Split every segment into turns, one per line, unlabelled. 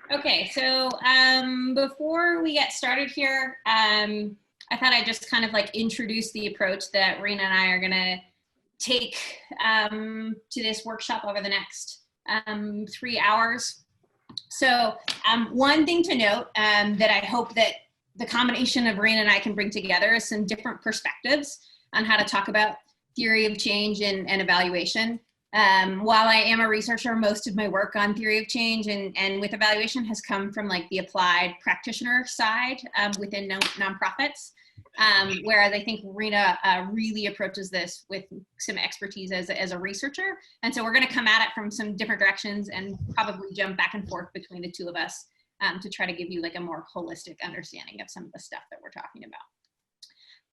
Okay, so before we get started here, I thought I'd just kind of like introduce the approach that Rena and I are gonna take to this workshop over the next 3 hours. So one thing to note that I hope that the combination of Rena and I can bring together is some different perspectives on how to talk about theory of change and evaluation. While I am a researcher, most of my work on theory of change and with evaluation has come from like the applied practitioner side within nonprofits. Whereas I think Rena really approaches this with some expertise as a researcher. And so we're going to come at it from some different directions and probably jump back and forth between the two of us to try to give you like a more holistic understanding of some of the stuff that we're talking about.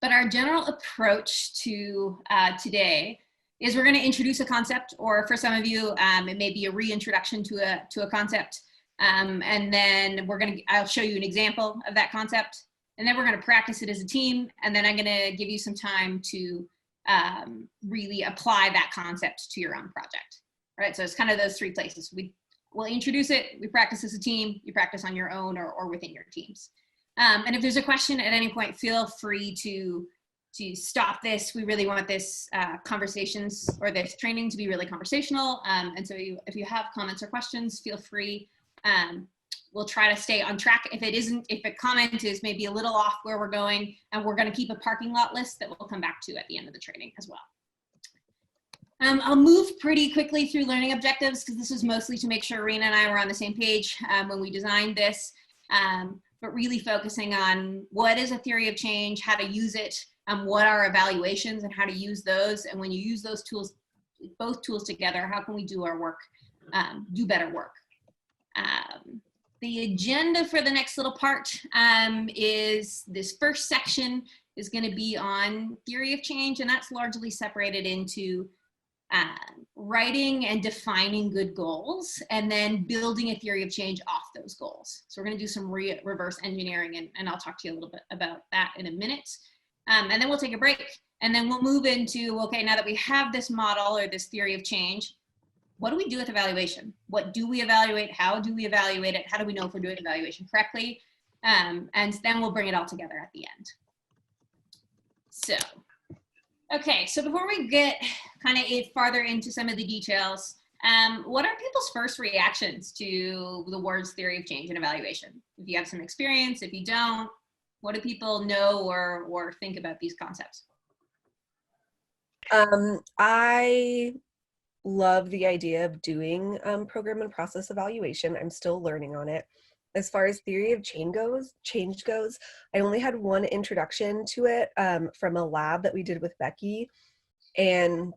But our general approach to today is we're going to introduce a concept, or for some of you, it may be a reintroduction to a concept. And then I'll show you an example of that concept. And then we're going to practice it as a team. And then I'm going to give you some time to really apply that concept to your own project. Right? So it's kind of those three places. We'll introduce it, we practice as a team, you practice on your own or within your teams. And if there's a question at any point, feel free to stop this. We really want this conversations or this training to be really conversational. And so if you have comments or questions, feel free. We'll try to stay on track. If a comment is maybe a little off where we're going, and we're going to keep a parking lot list that we'll come back to at the end of the training as well. I'll move pretty quickly through learning objectives because this was mostly to make sure Rena and I were on the same page when we designed this, but really focusing on what is a theory of change, how to use it, what are evaluations and how to use those. And when you use those tools, both tools together, how can we do our work, do better work? The agenda for the next little part is this first section is going to be on theory of change, and that's largely separated into writing and defining good goals, and then building a theory of change off those goals. So we're going to do some reverse engineering, and I'll talk to you a little bit about that in a minute. And then we'll take a break, and then we'll move into, okay, now that we have this model or this theory of change, what do we do with evaluation? What do we evaluate? How do we evaluate it? How do we know if we're doing evaluation correctly? And then we'll bring it all together at the end. So, okay, so before we get kind of farther into some of the details, what are people's first reactions to the words theory of change and evaluation? If you have some experience, if you don't, what do people know or think about these concepts?
I love the idea of doing program and process evaluation. I'm still learning on it. As far as theory of change goes, I only had one introduction to it from a lab that we did with Becky. And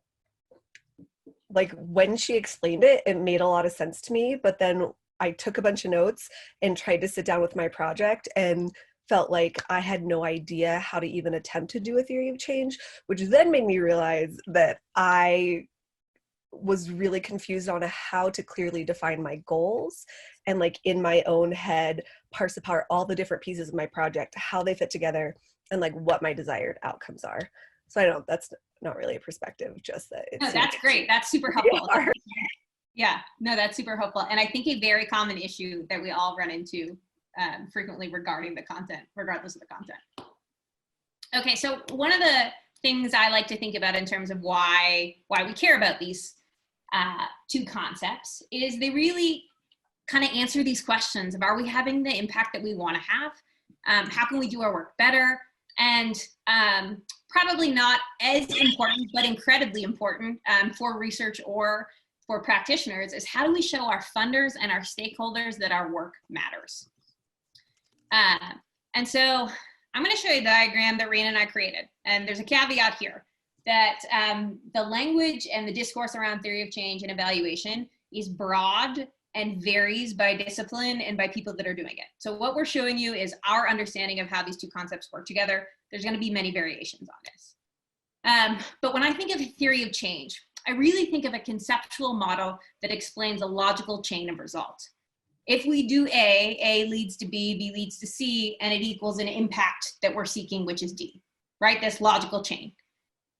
like when she explained it, it made a lot of sense to me. But then I took a bunch of notes and tried to sit down with my project and felt like I had no idea how to even attempt to do a theory of change, which then made me realize that I was really confused on how to clearly define my goals and like in my own head parse apart all the different pieces of my project, how they fit together, and like what my desired outcomes are. So I don't, that's not really a perspective, just that it's—
No, that's great. That's super helpful. Yeah, no, that's super helpful. And I think a very common issue that we all run into frequently regarding the content, regardless of the content. Okay, so one of the things I like to think about in terms of why we care about these two concepts is they really kind of answer these questions of, are we having the impact that we want to have? How can we do our work better? And probably not as important, but incredibly important for research or for practitioners is, how do we show our funders and our stakeholders that our work matters? And so I'm going to show you a diagram that Rena and I created. And there's a caveat here that the language and the discourse around theory of change and evaluation is broad and varies by discipline and by people that are doing it. So what we're showing you is our understanding of how these two concepts work together. There's going to be many variations on this. But when I think of a theory of change, I really think of a conceptual model that explains a logical chain of result. If we do A leads to B, B leads to C, and it equals an impact that we're seeking, which is D, right? This logical chain.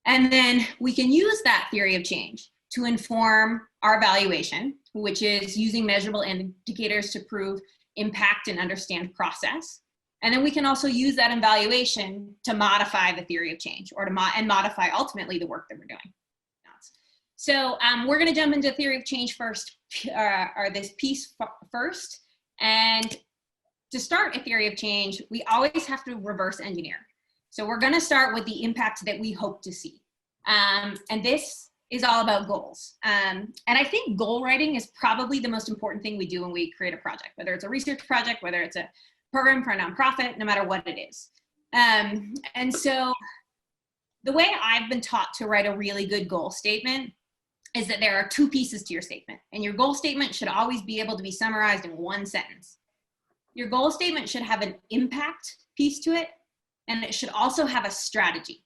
And then we can use that theory of change to inform our evaluation, which is using measurable indicators to prove impact and understand process. And then we can also use that evaluation to modify the theory of change, or to modify ultimately the work that we're doing. So we're going to jump into theory of change first, or this piece first. And to start a theory of change, we always have to reverse engineer. So we're going to start with the impact that we hope to see. And this is all about goals. And I think goal writing is probably the most important thing we do when we create a project, whether it's a research project, whether it's a program for a nonprofit, no matter what it is. And so the way I've been taught to write a really good goal statement is that there are two pieces to your statement, and your goal statement should always be able to be summarized in one sentence. Your goal statement should have an impact piece to it, and it should also have a strategy.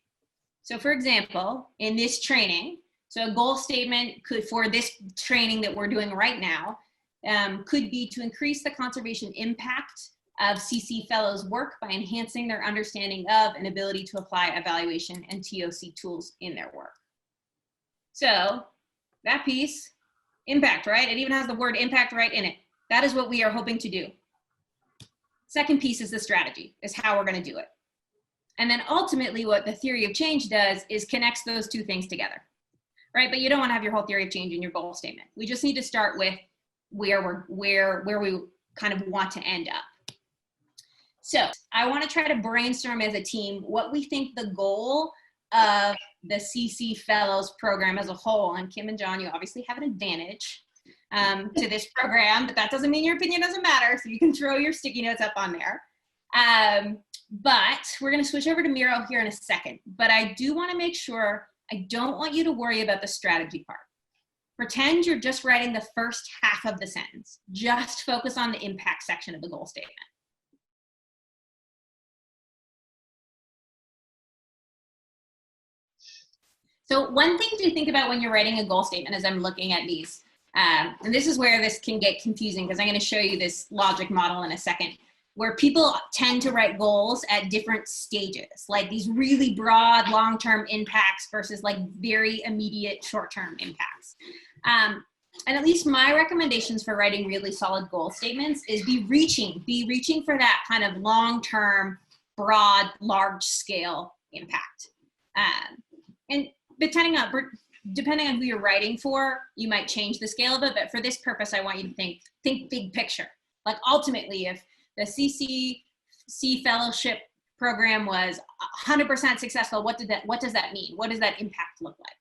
So for example, in this training, so a goal statement could, for this training that we're doing right now, could be to increase the conservation impact of CCC Fellows work by enhancing their understanding of and ability to apply evaluation and TOC tools in their work. So that piece, impact, right? It even has the word impact right in it. That is what we are hoping to do. Second piece is the strategy, is how we're going to do it. And then ultimately what the theory of change does is connects those two things together, right? But you don't want to have your whole theory of change in your goal statement. We just need to start with where we kind of want to end up. So I want to try to brainstorm as a team what we think the goal of the CCC Fellows program as a whole, and Kim and John, you obviously have an advantage to this program, but that doesn't mean your opinion doesn't matter, so you can throw your sticky notes up on there. But we're going to switch over to Miro here in a second, but I do want to make sure, I don't want you to worry about the strategy part. Pretend you're just writing the first half of the sentence. Just focus on the impact section of the goal statement. So one thing to think about when you're writing a goal statement, as I'm looking at these, and this is where this can get confusing because I'm going to show you this logic model in a second, where people tend to write goals at different stages, like these really broad long-term impacts versus like very immediate short-term impacts. And at least my recommendations for writing really solid goal statements is be reaching for that kind of long-term, broad, large-scale impact. And depending on who you're writing for, you might change the scale of it, but for this purpose, I want you to think big picture. Like ultimately, if the CCC Fellowship program was 100% successful, what does that mean? What does that impact look like?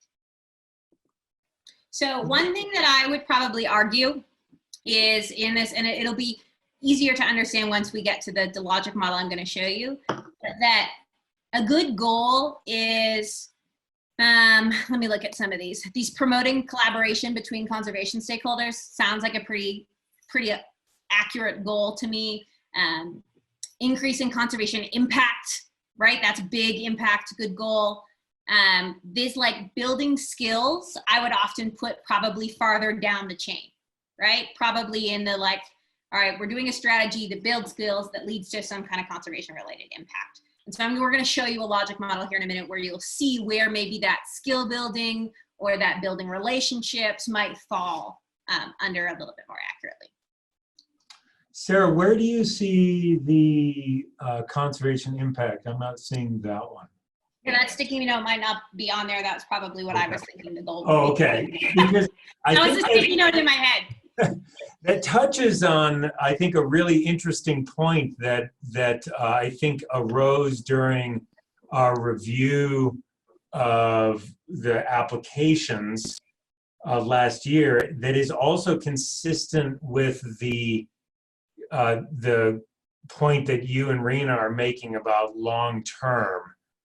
So one thing that I would probably argue is in this, and it'll be easier to understand once we get to the logic model I'm going to show you, that a good goal is, let me look at some of these. These promoting collaboration between conservation stakeholders sounds like a pretty accurate goal to me. Increasing conservation impact, right? That's big impact, good goal. This like building skills, I would often put probably farther down the chain, right? Probably in the like, all right, we're doing a strategy to build skills that leads to some kind of conservation related impact. And so we're going to show you a logic model here in a minute where you'll see where maybe that skill building or that building relationships might fall under a little bit more accurately.
Sarah, where do you see the conservation impact? I'm not seeing that one.
Yeah, that sticky note might not be on there. That's probably what I was thinking the goal.
Oh, okay. Because
that was a sticky note in my head.
That touches on, I think, a really interesting point that I think arose during our review of the applications last year. That is also consistent with the point that you and Rena are making about long term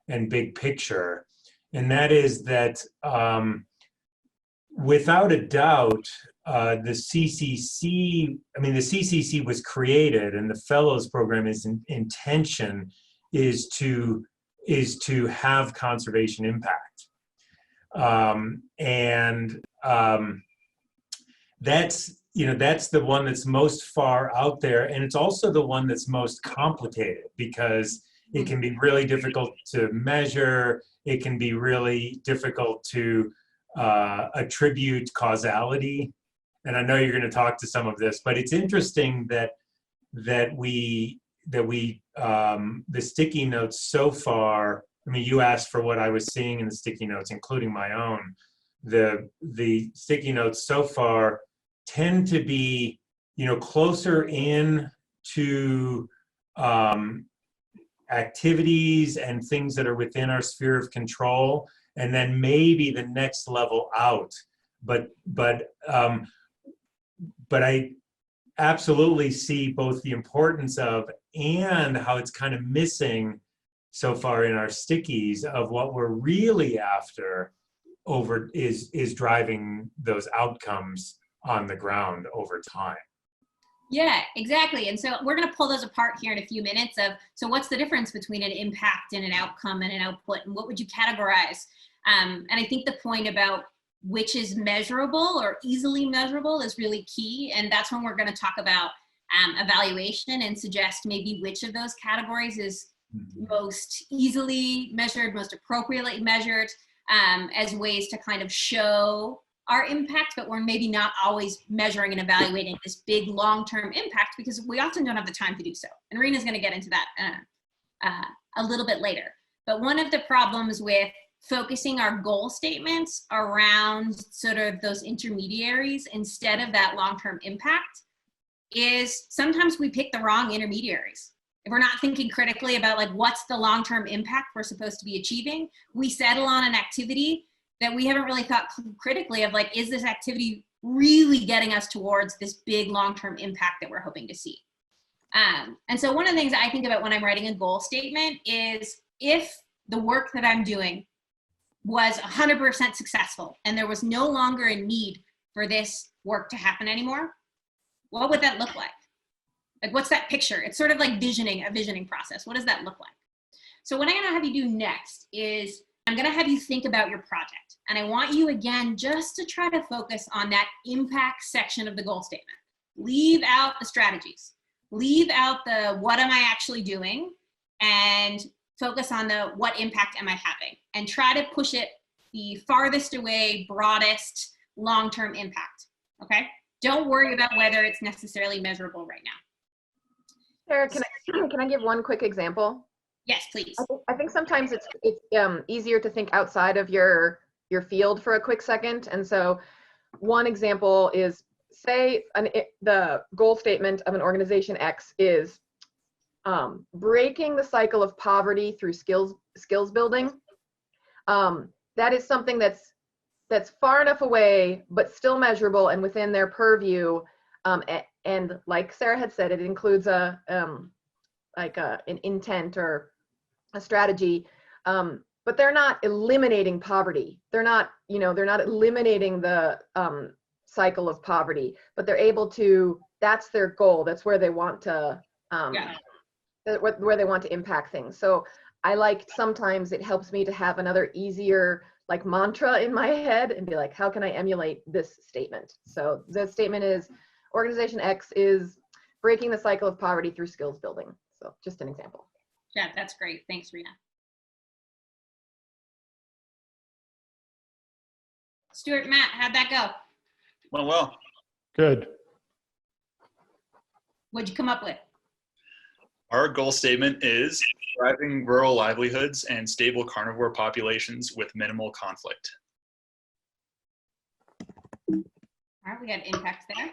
and big picture, and that is that without a doubt, the CCC, the CCC was created, and the Fellows program intention is to have conservation impact, that's the one that's most far out there, and it's also the one that's most complicated because it can be really difficult to measure. It can be really difficult to attribute causality. And I know you're going to talk to some of this, but it's interesting that the sticky notes so far, I mean, you asked for what I was seeing in the sticky notes, including my own. The sticky notes so far tend to be, closer in to activities and things that are within our sphere of control, and then maybe the next level out. But I absolutely see both the importance of and how it's kind of missing so far in our stickies of what we're really after over is driving those outcomes on the ground over time.
Yeah, exactly. And so we're going to pull those apart here in a few minutes of, so what's the difference between an impact and an outcome and an output, and what would you categorize? And I think the point about which is measurable or easily measurable is really key. And that's when we're going to talk about evaluation and suggest maybe which of those categories is most easily measured, most appropriately measured, as ways to kind of show our impact, but we're maybe not always measuring and evaluating this big long-term impact because we often don't have the time to do so. And Rena's going to get into that a little bit later. But one of the problems with focusing our goal statements around sort of those intermediaries instead of that long-term impact is sometimes we pick the wrong intermediaries. If we're not thinking critically about like what's the long-term impact we're supposed to be achieving, we settle on an activity that we haven't really thought critically of, like, is this activity really getting us towards this big long-term impact that we're hoping to see? And so one of the things I think about when I'm writing a goal statement is if the work that I'm doing was 100% successful and there was no longer a need for this work to happen anymore, what would that look like? Like, what's that picture? It's sort of like a visioning process. What does that look like? So what I'm gonna have you do next is I'm gonna have you think about your project. And I want you, again, just to try to focus on that impact section of the goal statement. Leave out the strategies. Leave out the what am I actually doing, and focus on the what impact am I having, and try to push it the farthest away, broadest, long-term impact, okay? Don't worry about whether it's necessarily measurable right now.
Sarah, can I give one quick example?
Yes, please.
I think sometimes it's easier to think outside of your field for a quick second. And so one example is, say the goal statement of an organization X is breaking the cycle of poverty through skills building. That is something that's far enough away, but still measurable and within their purview. And like Sarah had said, it includes an intent or a strategy, but they're not eliminating poverty. They're not eliminating the cycle of poverty, but they're able to. That's their goal. That's where they want to. Where they want to impact things. So sometimes it helps me to have another easier like mantra in my head and be like, how can I emulate this statement? So the statement is, organization X is breaking the cycle of poverty through skills building. So just an example.
Yeah, that's great. Thanks, Rena. Stuart, Matt, how'd that go?
Well.
Good.
What'd you come up with?
Our goal statement is thriving rural livelihoods and stable carnivore populations with minimal conflict.
All right, we got impact there.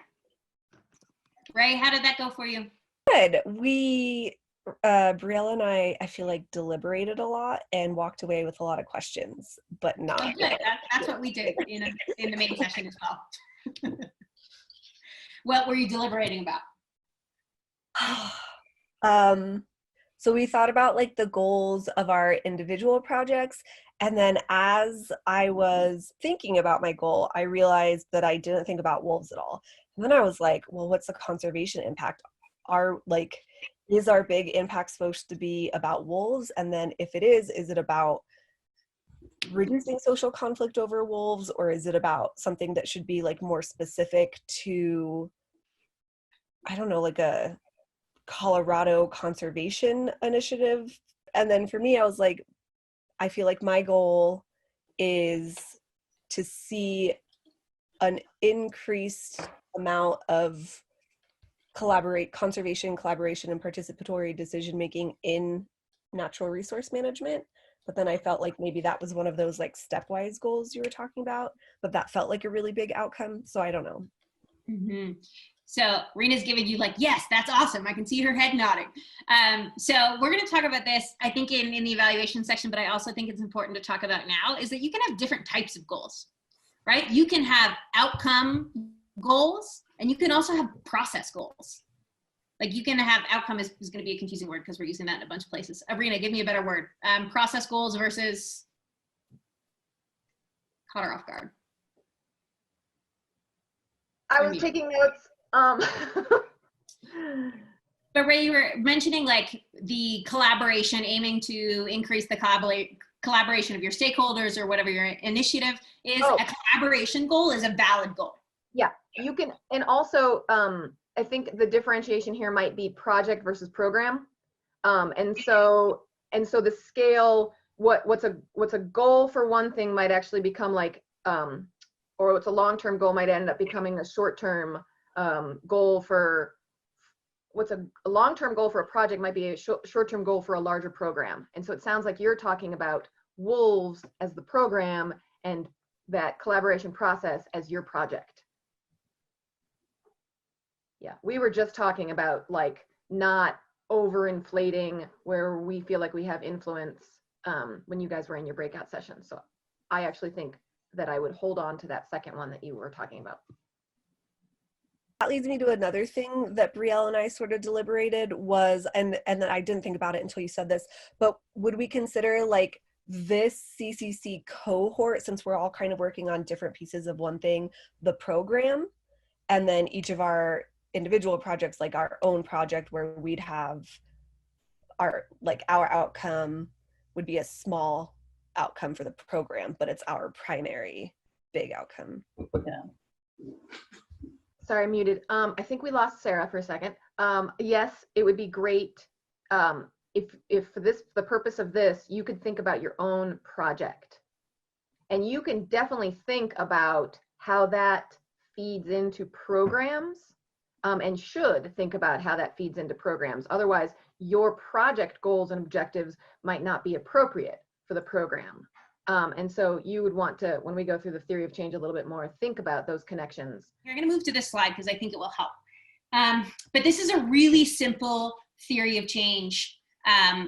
Ray, how did that go for you?
Good. We, Brielle and I feel like deliberated a lot and walked away with a lot of questions, but not.
Oh, good. That's what we did in the main session as well. What were you deliberating about?
So we thought about like the goals of our individual projects, and then as I was thinking about my goal, I realized that I didn't think about wolves at all. And then I was like, well, what's the conservation impact? Is our big impact supposed to be about wolves? And then if it is it about reducing social conflict over wolves, or is it about something that should be like more specific to, I don't know, like a Colorado conservation initiative? And then for me, I was like, I feel like my goal is to see an increased amount of conservation, collaboration, and participatory decision making in natural resource management. But then I felt like maybe that was one of those like stepwise goals you were talking about, but that felt like a really big outcome. So I don't know.
Mm-hmm. So Rena's giving you like, yes, that's awesome. I can see her head nodding. So we're going to talk about this, I think, in the evaluation section, but I also think it's important to talk about now is that you can have different types of goals, right? You can have outcome goals and you can also have process goals. Like you can have outcome is going to be a confusing word because we're using that in a bunch of places. Rena, give me a better word. Process goals versus, caught her off guard.
I was taking notes.
But Ray, you were mentioning like the collaboration, aiming to increase the collaboration of your stakeholders or whatever your initiative is.
Oh.
A collaboration goal is a valid goal.
Yeah, you can, and also I think the differentiation here might be project versus program. And so the scale, what's a goal for one thing might actually become like, or what's a long-term goal might end up becoming a short-term goal for, what's a long-term goal for a project might be a short-term goal for a larger program. And so it sounds like you're talking about wolves as the program and that collaboration process as your project. Yeah, we were just talking about like not overinflating where we feel like we have influence when you guys were in your breakout session. So I actually think that I would hold on to that second one that you were talking about.
That leads me to another thing that Brielle and I sort of deliberated was, and then I didn't think about it until you said this, but would we consider like this CCC cohort, since we're all kind of working on different pieces of one thing, the program, and then each of our individual projects, like our own project where we'd have our outcome would be a small outcome for the program, but it's our primary big outcome.
Yeah.
Sorry, I'm muted. I think we lost Sarah for a second. Yes, it would be great if for the purpose of this, you could think about your own project. And you can definitely think about how that feeds into programs and should think about how that feeds into programs. Otherwise, your project goals and objectives might not be appropriate for the program. And so you would want to, when we go through the theory of change a little bit more, think about those connections.
We're going to move to this slide because I think it will help. But this is a really simple theory of change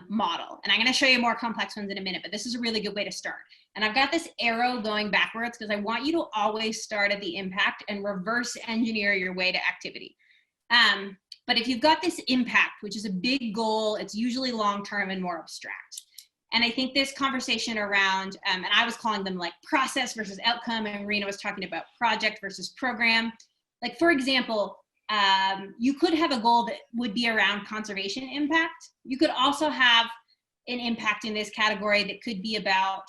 model. And I'm going to show you more complex ones in a minute, but this is a really good way to start. And I've got this arrow going backwards because I want you to always start at the impact and reverse engineer your way to activity. But if you've got this impact, which is a big goal, it's usually long-term and more abstract. And I think this conversation around, and I was calling them like process versus outcome, and Rena was talking about project versus program. Like for example, you could have a goal that would be around conservation impact. You could also have an impact in this category that could be about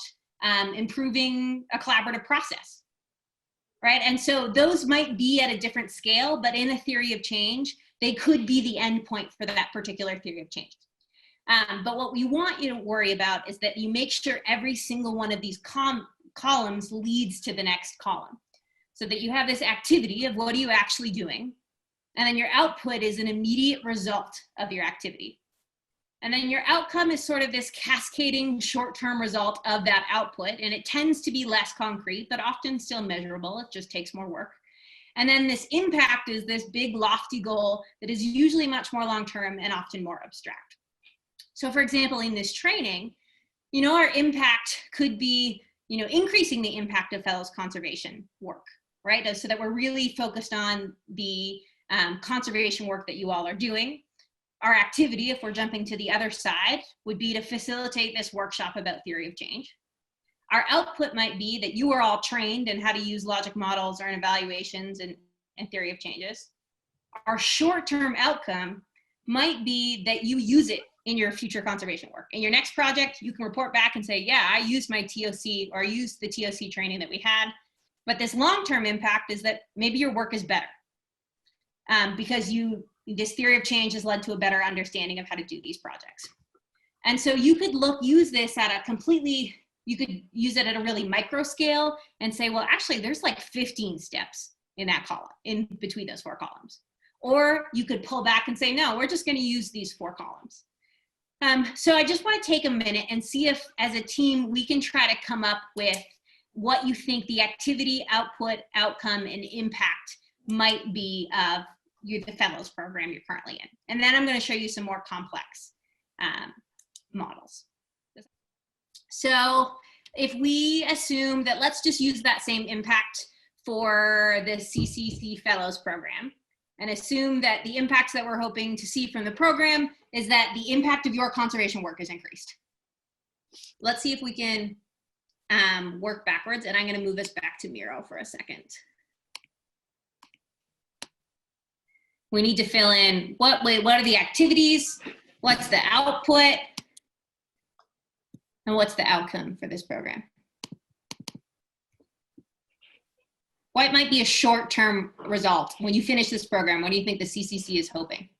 improving a collaborative process, right? And so those might be at a different scale, but in a theory of change, they could be the endpoint for that particular theory of change. But what we want you to worry about is that you make sure every single one of these columns leads to the next column, so that you have this activity of what are you actually doing, and then your output is an immediate result of your activity. And then your outcome is sort of this cascading short-term result of that output, and it tends to be less concrete, but often still measurable. It just takes more work. And then this impact is this big lofty goal that is usually much more long-term and often more abstract. So for example, in this training, our impact could be, increasing the impact of Fellows conservation work, right? So that we're really focused on the conservation work that you all are doing. Our activity, if we're jumping to the other side, would be to facilitate this workshop about theory of change. Our output might be that you are all trained in how to use logic models or in evaluations and theory of changes. Our short-term outcome might be that you use it in your future conservation work. In your next project, you can report back and say, yeah, I used my TOC or I used the TOC training that we had. But this long-term impact is that maybe your work is better because this theory of change has led to a better understanding of how to do these projects. And so you could use this at you could use it at a really micro scale and say, well, actually there's like 15 steps in that column, in between those 4 columns. Or you could pull back and say, no, we're just going to use these 4 columns. So I just want to take a minute and see if, as a team, we can try to come up with what you think the activity, output, outcome, and impact might be of the Fellows program you're currently in. And then I'm going to show you some more complex models. So if we assume that, let's just use that same impact for the CCC Fellows program, and assume that the impacts that we're hoping to see from the program is that the impact of your conservation work is increased. Let's see if we can work backwards, and I'm going to move us back to Miro for a second. We need to fill in what are the activities, what's the output, and what's the outcome for this program. What might be a short-term result when you finish this program? What do you think the CCC is hoping?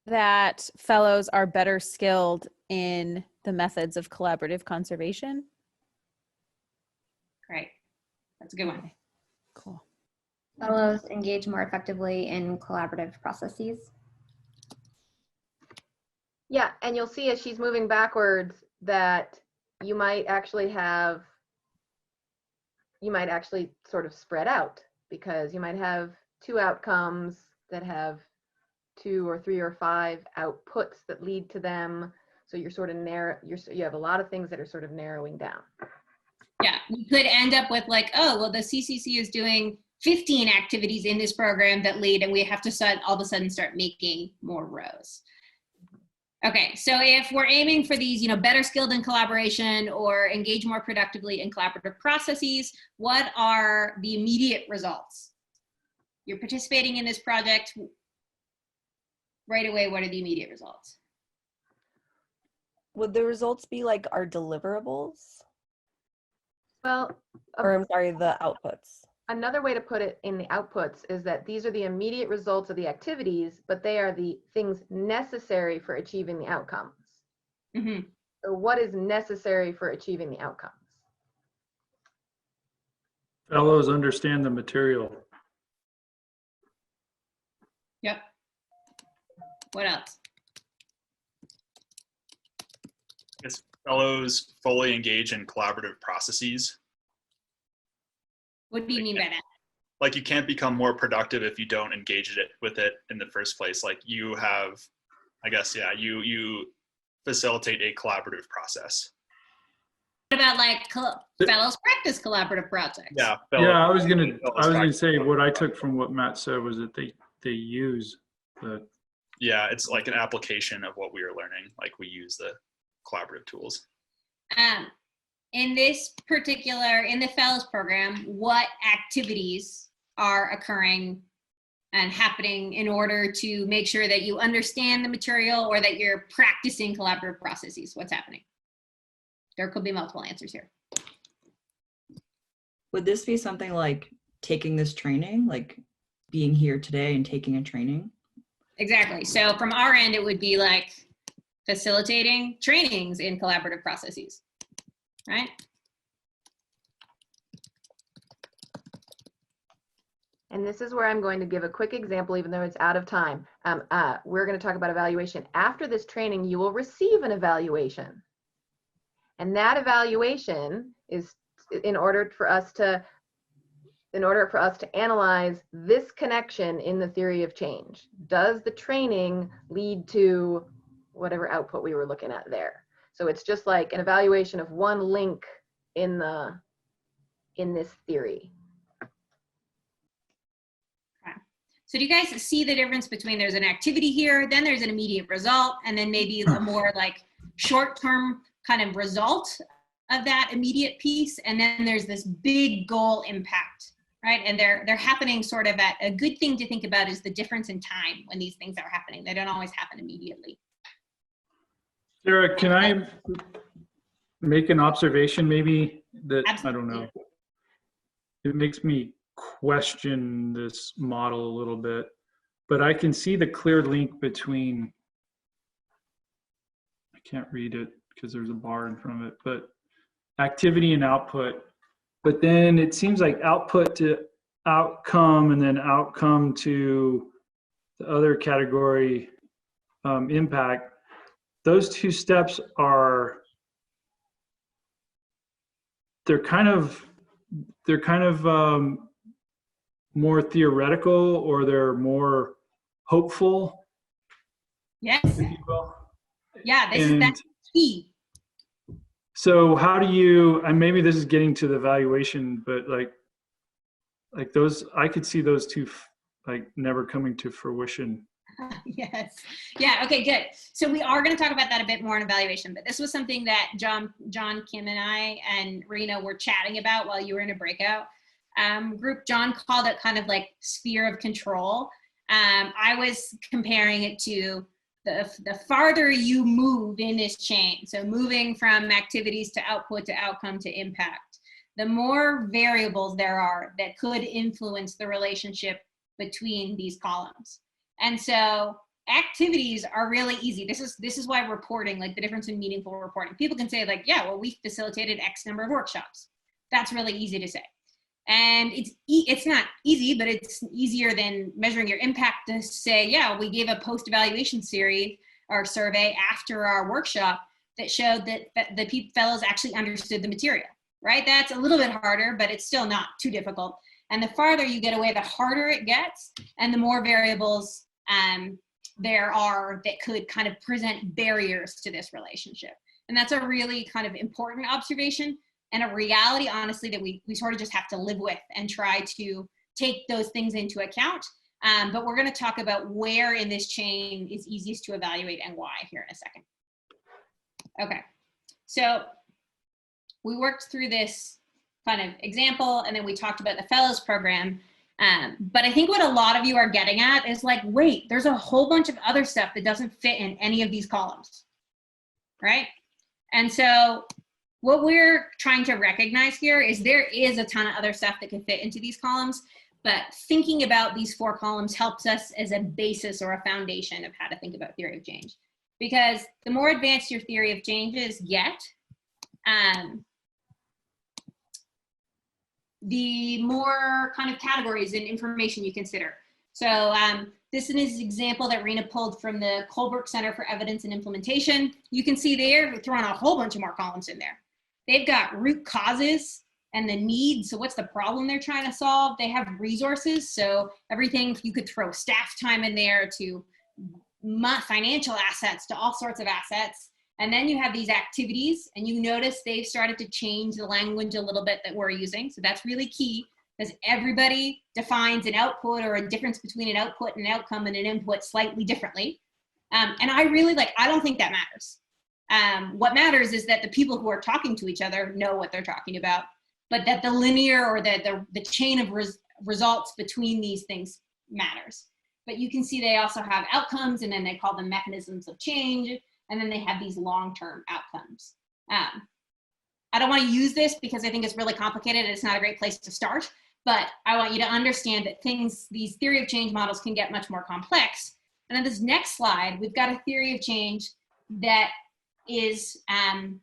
That fellows are better skilled in the methods of collaborative conservation.
Great, that's a good one.
Cool.
Fellows engage more effectively in collaborative processes.
Yeah, and you'll see as she's moving backwards that you might actually sort of spread out, because you might have 2 outcomes that have 2 or 3 or 5 outputs that lead to them. So you're sort of you have a lot of things that are sort of narrowing down.
Yeah, we could end up with like, oh, well, the CCC is doing 15 activities in this program that lead, and we have to all of a sudden start making more rows. Okay, so if we're aiming for these, better skilled in collaboration or engage more productively in collaborative processes, what are the immediate results? You're participating in this project right away. What are the immediate results?
Would the results be like our deliverables?
Well,
Or I'm sorry, the outputs.
another way to put it in the outputs is that these are the immediate results of the activities, but they are the things necessary for achieving the outcomes.
Mm-hmm.
So what is necessary for achieving the outcomes?
Fellows understand the material.
Yep. What else?
Yes, fellows fully engage in collaborative processes.
What do you mean by that?
Like, you can't become more productive if you don't engage with it in the first place. Like, you have, I guess, yeah, you facilitate a collaborative process.
What about like Fellows practice collaborative projects?
Yeah.
I was gonna say what I took from what Matt said was that they use the.
Yeah, it's like an application of what we are learning. Like, we use the collaborative tools.
In this particular, in the Fellows program, what activities are occurring and happening in order to make sure that you understand the material or that you're practicing collaborative processes? What's happening? There could be multiple answers here.
Would this be something like taking this training, like being here today and taking a training?
Exactly. So from our end, it would be like facilitating trainings in collaborative processes, right?
And this is where I'm going to give a quick example, even though it's out of time. We're going to talk about evaluation. After this training, you will receive an evaluation. And that evaluation is in order for us to analyze this connection in the theory of change. Does the training lead to whatever output we were looking at there? So it's just like an evaluation of one link in this theory.
So do you guys see the difference between there's an activity here, then there's an immediate result, and then maybe a more like short-term kind of result of that immediate piece, and then there's this big goal impact, right? And they're happening sort of at, a good thing to think about is the difference in time when these things are happening. They don't always happen immediately.
Sarah, can I make an observation maybe that,
Absolutely.
I don't know, it makes me question this model a little bit, but I can see the clear link between, I can't read it because there's a bar in front of it, but activity and output. But then it seems like output to outcome and then outcome to the other category, impact, those two steps are, they're kind of more theoretical, or they're more hopeful,
Yes.
if you will.
Yeah,
And
that's key.
so how do you, and maybe this is getting to the evaluation, but like those, I could see those two like never coming to fruition.
Yes. Yeah. Okay, good. So we are going to talk about that a bit more in evaluation, but this was something that John, Kim and I and Rena were chatting about while you were in a breakout group. John called it kind of like sphere of control. I was comparing it to the farther you move in this chain. So moving from activities to output to outcome to impact, the more variables there are that could influence the relationship between these columns. And so activities are really easy. This is why reporting, like the difference in meaningful reporting. People can say like, yeah, well, we facilitated X number of workshops. That's really easy to say. And it's not easy, but it's easier than measuring your impact to say, yeah, we gave a post-evaluation series or survey after our workshop that showed that the fellows actually understood the material, right? That's a little bit harder, but it's still not too difficult. And the farther you get away, the harder it gets, and the more variables there are that could kind of present barriers to this relationship. And that's a really kind of important observation, and a reality, honestly, that we sort of just have to live with and try to take those things into account. But we're going to talk about where in this chain is easiest to evaluate and why here in a second. Okay, so we worked through this kind of example, and then we talked about the Fellows program. But I think what a lot of you are getting at is like, wait, there's a whole bunch of other stuff that doesn't fit in any of these columns, right? And so what we're trying to recognize here is there is a ton of other stuff that can fit into these columns, but thinking about these 4 columns helps us as a basis or a foundation of how to think about theory of change. Because the more advanced your theory of changes get, the more kind of categories and information you consider. So this is an example that Rena pulled from the Kohlberg Center for Evidence and Implementation. You can see they're throwing a whole bunch of more columns in there. They've got root causes and the need. So what's the problem they're trying to solve? They have resources. So everything, you could throw staff time in there to financial assets to all sorts of assets. And then you have these activities, and you notice they've started to change the language a little bit that we're using. So that's really key, because everybody defines an output or a difference between an output and an outcome and an input slightly differently. And I really I don't think that matters. What matters is that the people who are talking to each other know what they're talking about, but that the linear or the chain of results between these things matters. But you can see they also have outcomes, and then they call them mechanisms of change. And then they have these long-term outcomes. I don't want to use this because I think it's really complicated and it's not a great place to start, but I want you to understand that these theory of change models can get much more complex. And on this next slide, we've got a theory of change that is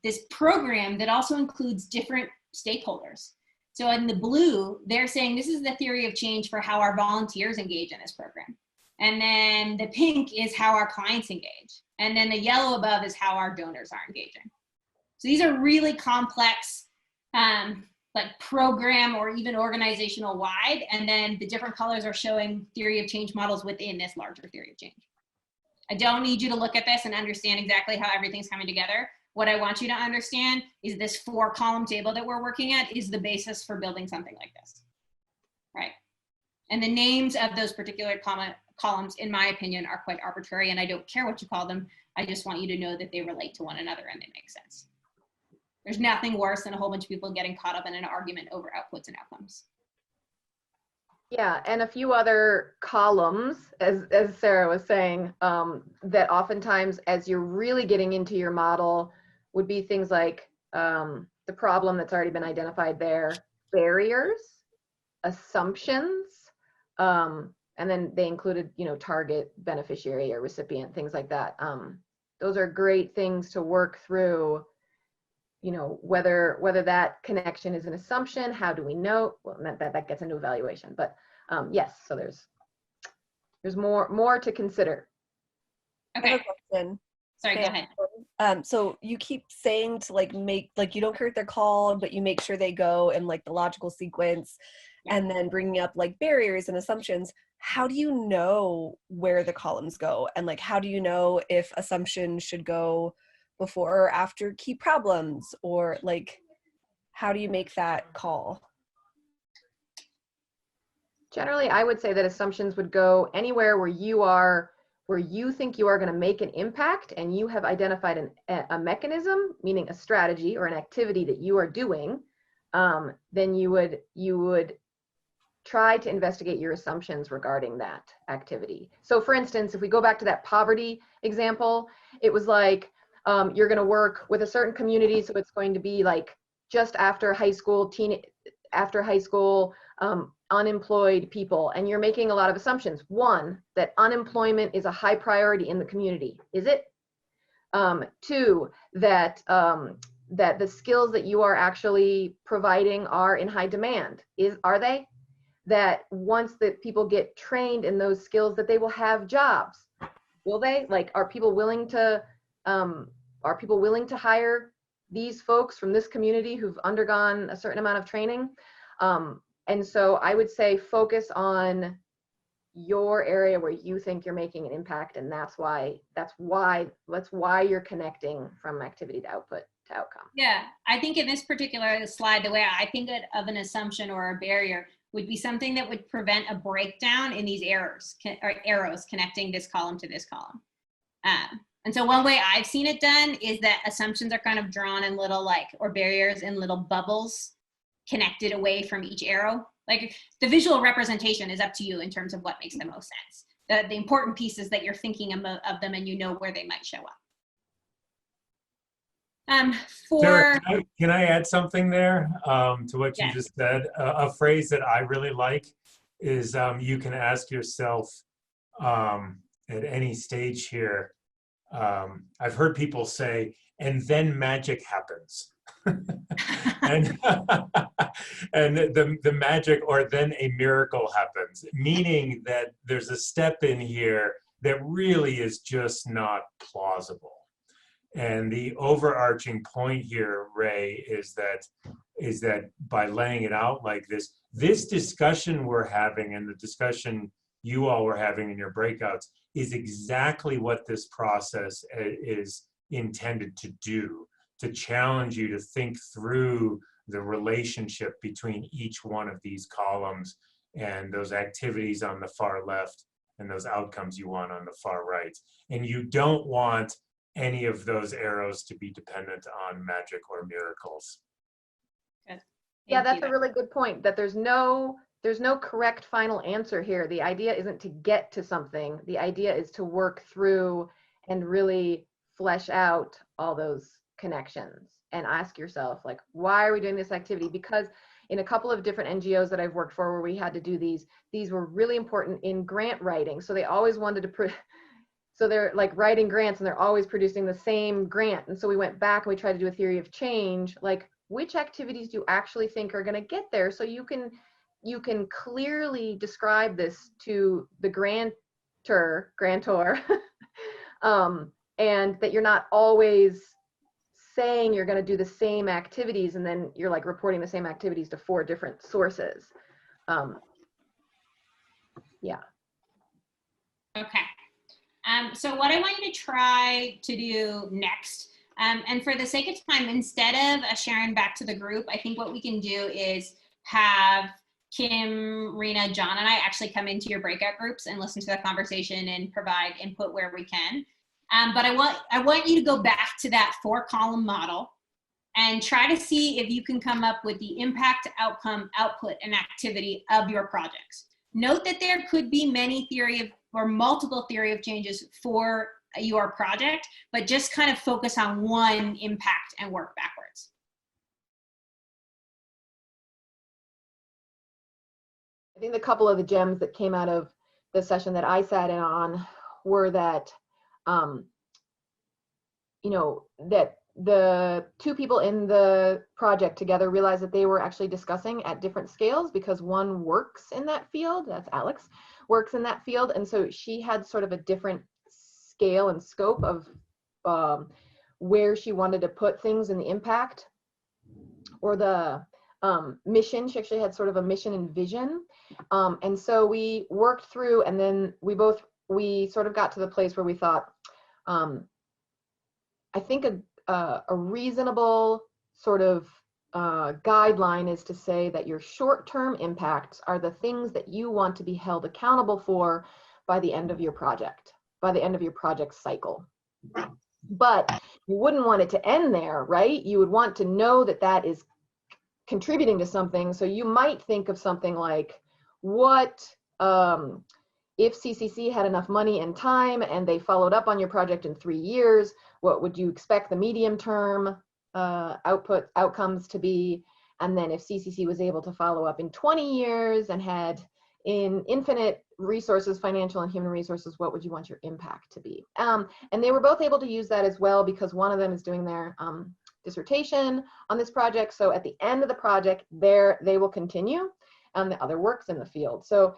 this program that also includes different stakeholders. So in the blue, they're saying this is the theory of change for how our volunteers engage in this program. And then the pink is how our clients engage. And then the yellow above is how our donors are engaging. So these are really complex, like program or even organizational wide. And then the different colors are showing theory of change models within this larger theory of change. I don't need you to look at this and understand exactly how everything's coming together. What I want you to understand is this 4-column table that we're working at is the basis for building something like this, right? And the names of those particular columns, in my opinion, are quite arbitrary, and I don't care what you call them. I just want you to know that they relate to one another and they make sense. There's nothing worse than a whole bunch of people getting caught up in an argument over outputs and outcomes.
Yeah, and a few other columns, as Sarah was saying, that oftentimes as you're really getting into your model would be things like the problem that's already been identified there, barriers, assumptions, and then they included, target, beneficiary, or recipient, things like that. Those are great things to work through, whether that connection is an assumption, how do we know? Well, that gets into evaluation, but yes, so there's There's more to consider.
I have
Okay.
a question.
Sorry, go ahead.
So you keep saying to like make, like you don't care what they're called, but you make sure they go in like the logical sequence, and then bringing up like barriers and assumptions. How do you know where the columns go? And like, how do you know if assumptions should go before or after key problems? Or like, how do you make that call?
Generally, I would say that assumptions would go anywhere where you think you are going to make an impact, and you have identified a mechanism, meaning a strategy or an activity that you are doing. Then you would try to investigate your assumptions regarding that activity. So for instance, if we go back to that poverty example, it was like, you're going to work with a certain community. So it's going to be like just after high school, unemployed people. And you're making a lot of assumptions. One, that unemployment is a high priority in the community. Is it? Two, that the skills that you are actually providing are in high demand. Are they? That once that people get trained in those skills, that they will have jobs. Will they? Like, are people willing to hire these folks from this community who've undergone a certain amount of training? And so I would say focus on your area where you think you're making an impact, and that's why you're connecting from activity to output to outcome.
Yeah, I think in this particular slide, the way I think of an assumption or a barrier would be something that would prevent a breakdown in these errors or arrows connecting this column to this column. And so one way I've seen it done is that assumptions are kind of drawn in little or barriers in little bubbles connected away from each arrow. Like the visual representation is up to you in terms of what makes the most sense. The important piece is that you're thinking of them and you know where they might show up.
Sarah, can I add something there to what you just said? A phrase that I really like is you can ask yourself at any stage here, I've heard people say, and then magic happens. and the magic, or then a miracle happens, meaning that there's a step in here that really is just not plausible. And the overarching point here, Ray, is that by laying it out like this discussion we're having and the discussion you all were having in your breakouts is exactly what this process is intended to do, to challenge you to think through the relationship between each one of these columns and those activities on the far left and those outcomes you want on the far right. And you don't want any of those arrows to be dependent on magic or miracles.
Good.
Yeah, that's a really good point, that there's no correct final answer here. The idea isn't to get to something. The idea is to work through and really flesh out all those connections and ask yourself, like, why are we doing this activity? Because in a couple of different NGOs that I've worked for where we had to do these were really important in grant writing. So they always wanted to so they're like writing grants and they're always producing the same grant. And so we went back and we tried to do a theory of change, like which activities do you actually think are going to get there? So you can clearly describe this to the grantor, and that you're not always saying you're going to do the same activities and then you're like reporting the same activities to 4 different sources. Yeah.
Okay. So what I want you to try to do next, and for the sake of time, instead of sharing back to the group, I think what we can do is have Kim, Rena, John, and I actually come into your breakout groups and listen to the conversation and provide input where we can. But I want you to go back to that 4-column model and try to see if you can come up with the impact, outcome, output, and activity of your projects. Note that there could be many multiple theory of changes for your project, but just kind of focus on one impact and work backwards.
I think a couple of the gems that came out of the session that I sat in on were that, that the two people in the project together realized that they were actually discussing at different scales because one works in that field, that's Alex, works in that field. And so she had sort of a different scale and scope of where she wanted to put things in the impact or the mission. She actually had sort of a mission and vision. And so we worked through, and then we sort of got to the place where we thought, I think a reasonable sort of guideline is to say that your short-term impacts are the things that you want to be held accountable for by the end of your project, by the end of your project cycle. But you wouldn't want it to end there, right? You would want to know that that is contributing to something. So you might think of something like, what if CCC had enough money and time and they followed up on your project in 3 years, what would you expect the medium term outcomes to be? And then if CCC was able to follow up in 20 years and had infinite resources, financial and human resources, what would you want your impact to be? And they were both able to use that as well, because one of them is doing their dissertation on this project. So at the end of the project, they will continue, and the other works in the field. So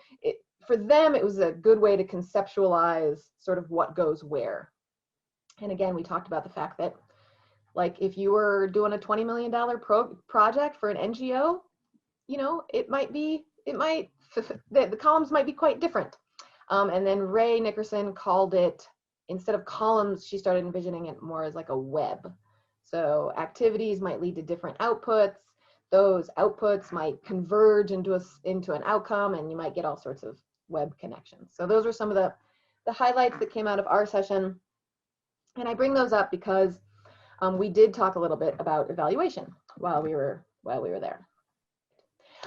for them, it was a good way to conceptualize sort of what goes where. And again, we talked about the fact that, like, if you were doing a $20 million project for an NGO, you know, the columns might be quite different. And then Ray Nickerson called it, instead of columns, she started envisioning it more as like a web. So activities might lead to different outputs. Those outputs might converge into an outcome, and you might get all sorts of web connections. So those are some of the highlights that came out of our session. And I bring those up because we did talk a little bit about evaluation while we were there.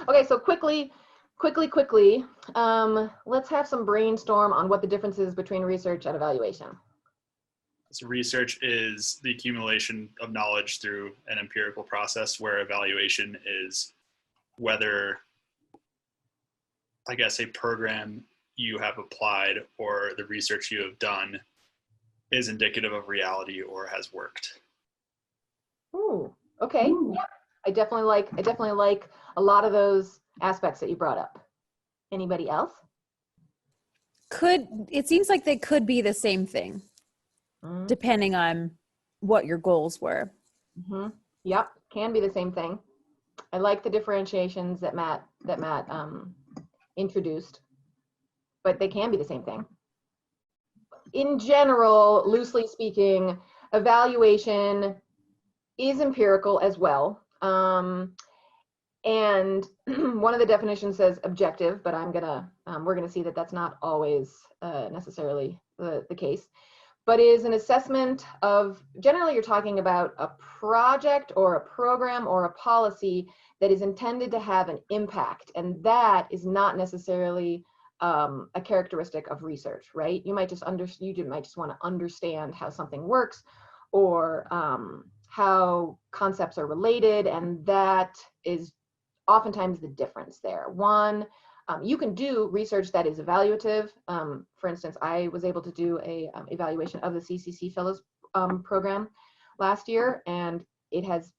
Okay, so quickly, let's have some brainstorm on what the difference is between research and evaluation.
So research is the accumulation of knowledge through an empirical process, where evaluation is whether, I guess, a program you have applied or the research you have done is indicative of reality or has worked.
Ooh, okay. Yeah. I definitely like a lot of those aspects that you brought up. Anybody else?
It seems like they could be the same thing, depending on what your goals were.
Mm-hmm. Yep, can be the same thing. I like the differentiations that Matt introduced, but they can be the same thing. In general, loosely speaking, evaluation is empirical as well. And one of the definitions says objective, but we're gonna see that that's not always necessarily the case. But is an assessment of, generally you're talking about a project or a program or a policy that is intended to have an impact, and that is not necessarily a characteristic of research, right? You might just want to understand how something works, or how concepts are related, and that is oftentimes the difference there. One, you can do research that is evaluative. For instance, I was able to do a evaluation of the CCC Fellows program last year, and it has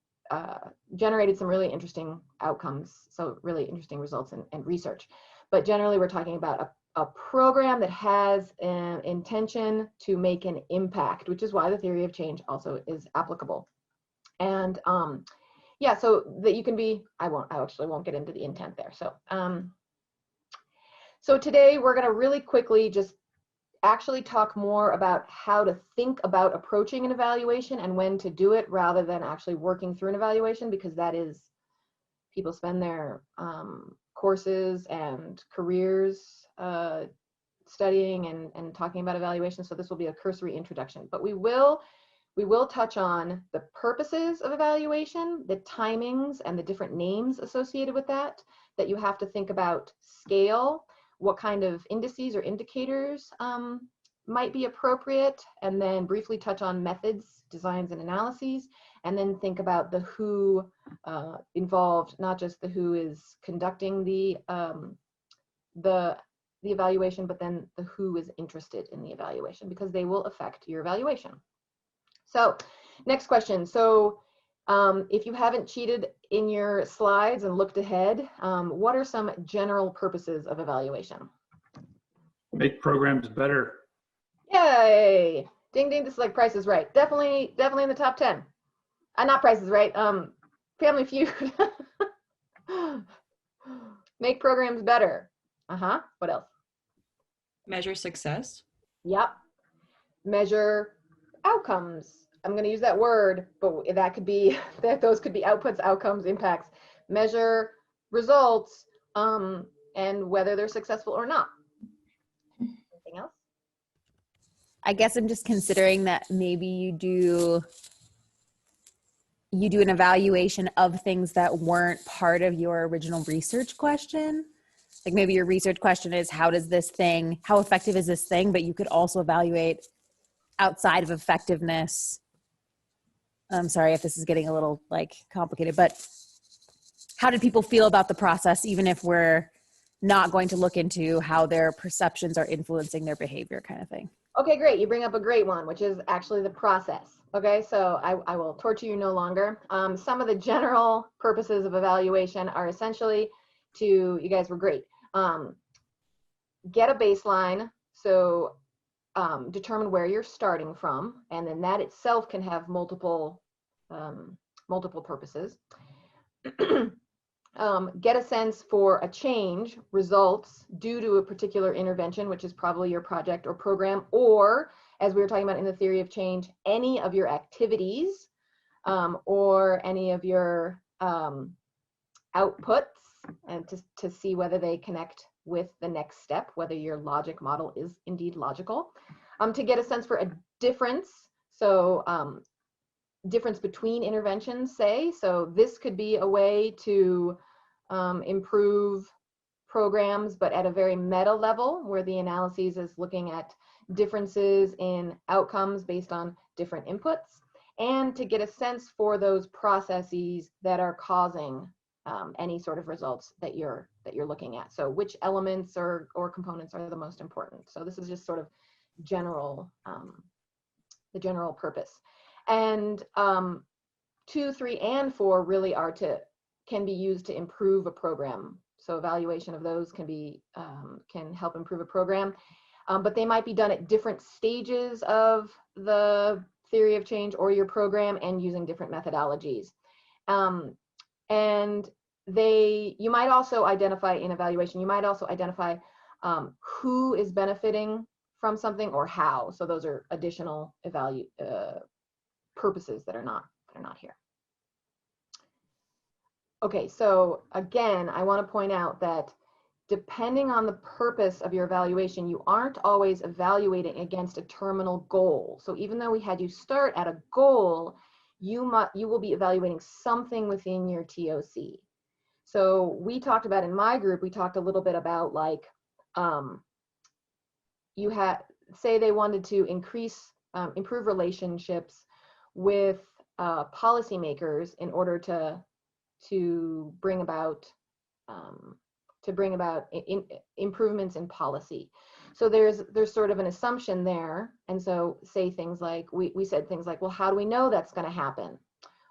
generated some really interesting outcomes, so really interesting results and research. But generally, we're talking about a program that has an intention to make an impact, which is why the theory of change also is applicable. And yeah, so that you can be, I actually won't get into the intent there. So today we're going to really quickly just actually talk more about how to think about approaching an evaluation and when to do it, rather than actually working through an evaluation, because that is, people spend their courses and careers studying and talking about evaluation. So this will be a cursory introduction, but we will touch on the purposes of evaluation, the timings and the different names associated with that you have to think about. Scale, what kind of indices or indicators might be appropriate, and then briefly touch on methods, designs, and analyses, and then think about the who involved, not just the who is conducting the evaluation, but then the who is interested in the evaluation, because they will affect your evaluation. So Next question. So if you haven't cheated in your slides and looked ahead, what are some general purposes of evaluation?
Make programs better.
Yay! Ding ding, this is like Price is Right. Definitely in the top 10. Not Price is Right, Family Feud. Make programs better. What else?
Measure success.
Yep. Measure outcomes. I'm going to use that word, but that could be, those could be outputs, outcomes, impacts. Measure results, and whether they're successful or not. Anything else?
I guess I'm just considering that maybe you do an evaluation of things that weren't part of your original research question. Like maybe your research question is, how effective is this thing? But you could also evaluate outside of effectiveness. I'm sorry if this is getting a little like complicated, but how did people feel about the process, even if we're not going to look into how their perceptions are influencing their behavior, kind of thing.
Okay, great. You bring up a great one, which is actually the process. Okay, so I will torture you no longer. Some of the general purposes of evaluation are essentially you guys were great. Get a baseline, so determine where you're starting from, and then that itself can have multiple purposes. Get a sense for a change, results due to a particular intervention, which is probably your project or program, or as we were talking about in the theory of change, any of your activities or any of your outputs, and to see whether they connect with the next step, whether your logic model is indeed logical. To get a sense for a difference, so difference between interventions, say. So this could be a way to improve programs, but at a very meta level, where the analysis is looking at differences in outcomes based on different inputs, and to get a sense for those processes that are causing any sort of results that you're looking at. So which elements or components are the most important. So this is just sort of general, the general purpose. And 2, 3, and 4 really can be used to improve a program. So evaluation of those can help improve a program, but they might be done at different stages of the theory of change or your program and using different methodologies. And you might also identify in evaluation, you might also identify who is benefiting from something or how. So those are additional purposes that are not here. Okay, so again, I want to point out that depending on the purpose of your evaluation, you aren't always evaluating against a terminal goal. So even though we had you start at a goal, you will be evaluating something within your TOC. So we talked about, in my group, we talked a little bit about like, say they wanted to improve relationships with policymakers in order to bring about improvements in policy. So there's sort of an assumption there, and so say things like, we said things like, well, how do we know that's going to happen?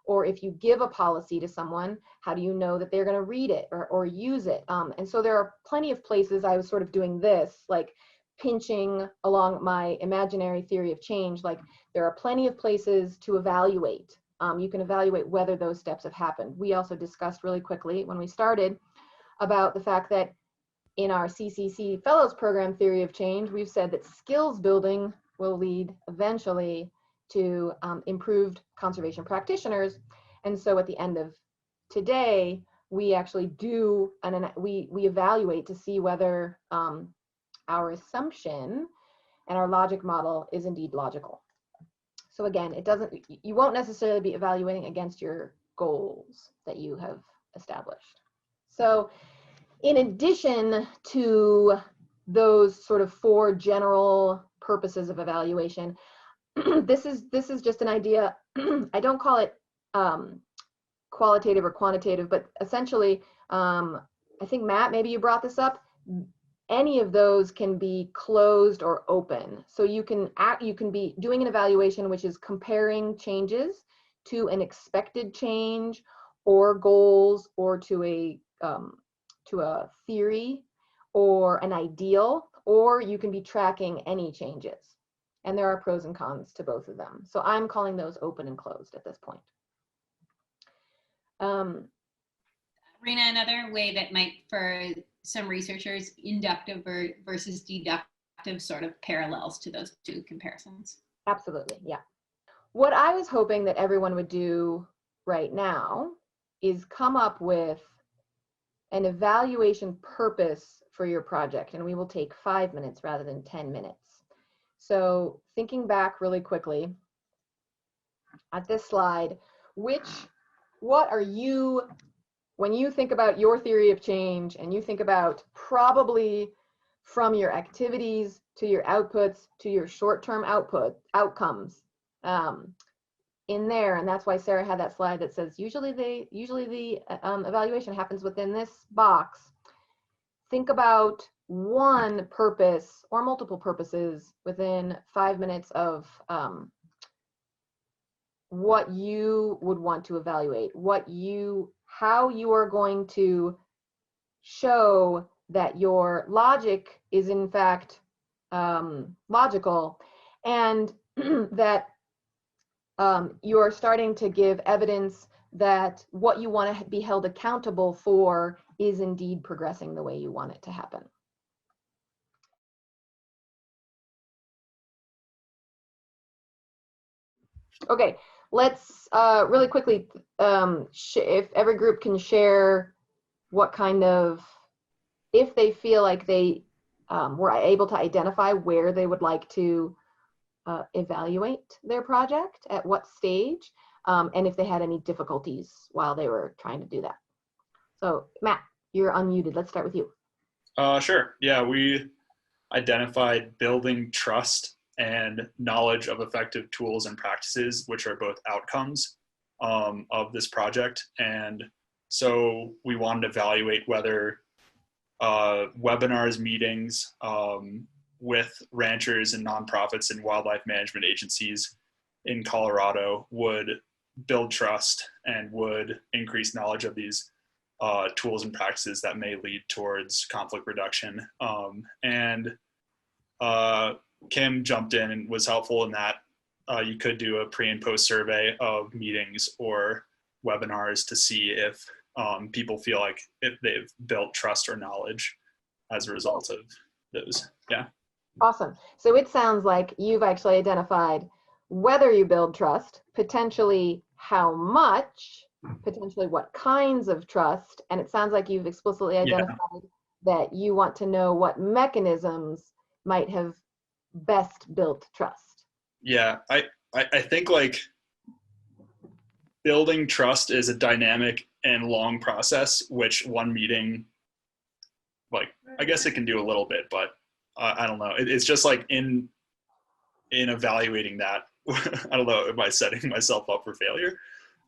Or if you give a policy to someone, how do you know that they're going to read it or use it? And so there are plenty of places. I was sort of doing this, like pinching along my imaginary theory of change. Like there are plenty of places to evaluate. You can evaluate whether those steps have happened. We also discussed really quickly when we started about the fact that in our CCC Fellows program theory of change, we've said that skills building will lead eventually to improved conservation practitioners. And so at the end of today, we actually do, we evaluate to see whether our assumption and our logic model is indeed logical. So again, you won't necessarily be evaluating against your goals that you have established. So in addition to those sort of 4 general purposes of evaluation, this is just an idea. I don't call it qualitative or quantitative, but essentially, I think Matt, maybe you brought this up. any of those can be closed or open. So you can be doing an evaluation which is comparing changes to an expected change or goals, or to a theory or an ideal, or you can be tracking any changes. And there are pros and cons to both of them. So I'm calling those open and closed at this point.
Rena, another way that might, for some researchers, inductive versus deductive sort of parallels to those two comparisons.
Absolutely, yeah. What I was hoping that everyone would do right now is come up with an evaluation purpose for your project, and we will take 5 minutes rather than 10 minutes. So thinking back really quickly at this slide, what are you, when you think about your theory of change and you think about probably from your activities to your outputs to your short-term outcomes in there, and that's why Sarah had that slide that says usually the evaluation happens within this box. Think about one purpose or multiple purposes within 5 minutes of what you would want to evaluate, how you are going to show that your logic is in fact logical, and that you are starting to give evidence that what you want to be held accountable for is indeed progressing the way you want it to happen. Okay, let's really quickly, if every group can share what kind of, if they feel like they were able to identify where they would like to evaluate their project, at what stage, and if they had any difficulties while they were trying to do that. So Matt, you're unmuted. Let's start with you.
Sure. Yeah, we identified building trust and knowledge of effective tools and practices, which are both outcomes of this project. And so we wanted to evaluate whether webinars, meetings with ranchers and nonprofits and wildlife management agencies in Colorado would build trust and would increase knowledge of these tools and practices that may lead towards conflict reduction. Kim jumped in and was helpful in that you could do a pre and post survey of meetings or webinars to see if people feel like if they've built trust or knowledge as a result of those. Yeah.
Awesome. So it sounds like you've actually identified whether you build trust, potentially how much, potentially what kinds of trust, and it sounds like you've explicitly identified that you want to know what mechanisms might have best built trust.
Yeah, I think like building trust is a dynamic and long process, which one meeting, like, I guess it can do a little bit, but I don't know. It's just like in evaluating that, I don't know, am I setting myself up for failure?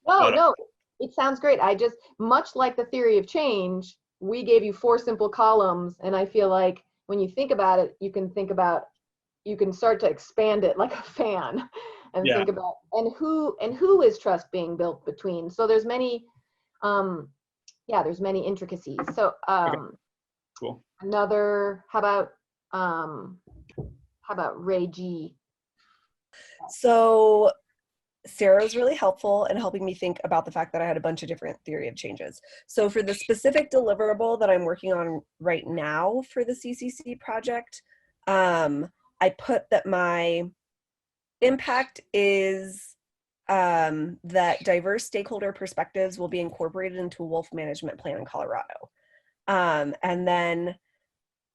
No, it sounds great. I just, much like the theory of change, we gave you 4 simple columns, and I feel like when you think about it, you can start to expand it like a fan and think about, and who is trust being built between. So there's many, there's many intricacies. So
cool.
Another, how about Ray G?
So Sarah was really helpful in helping me think about the fact that I had a bunch of different theory of changes. So for the specific deliverable that I'm working on right now for the CCC project, I put that my impact is that diverse stakeholder perspectives will be incorporated into a wolf management plan in Colorado. And then,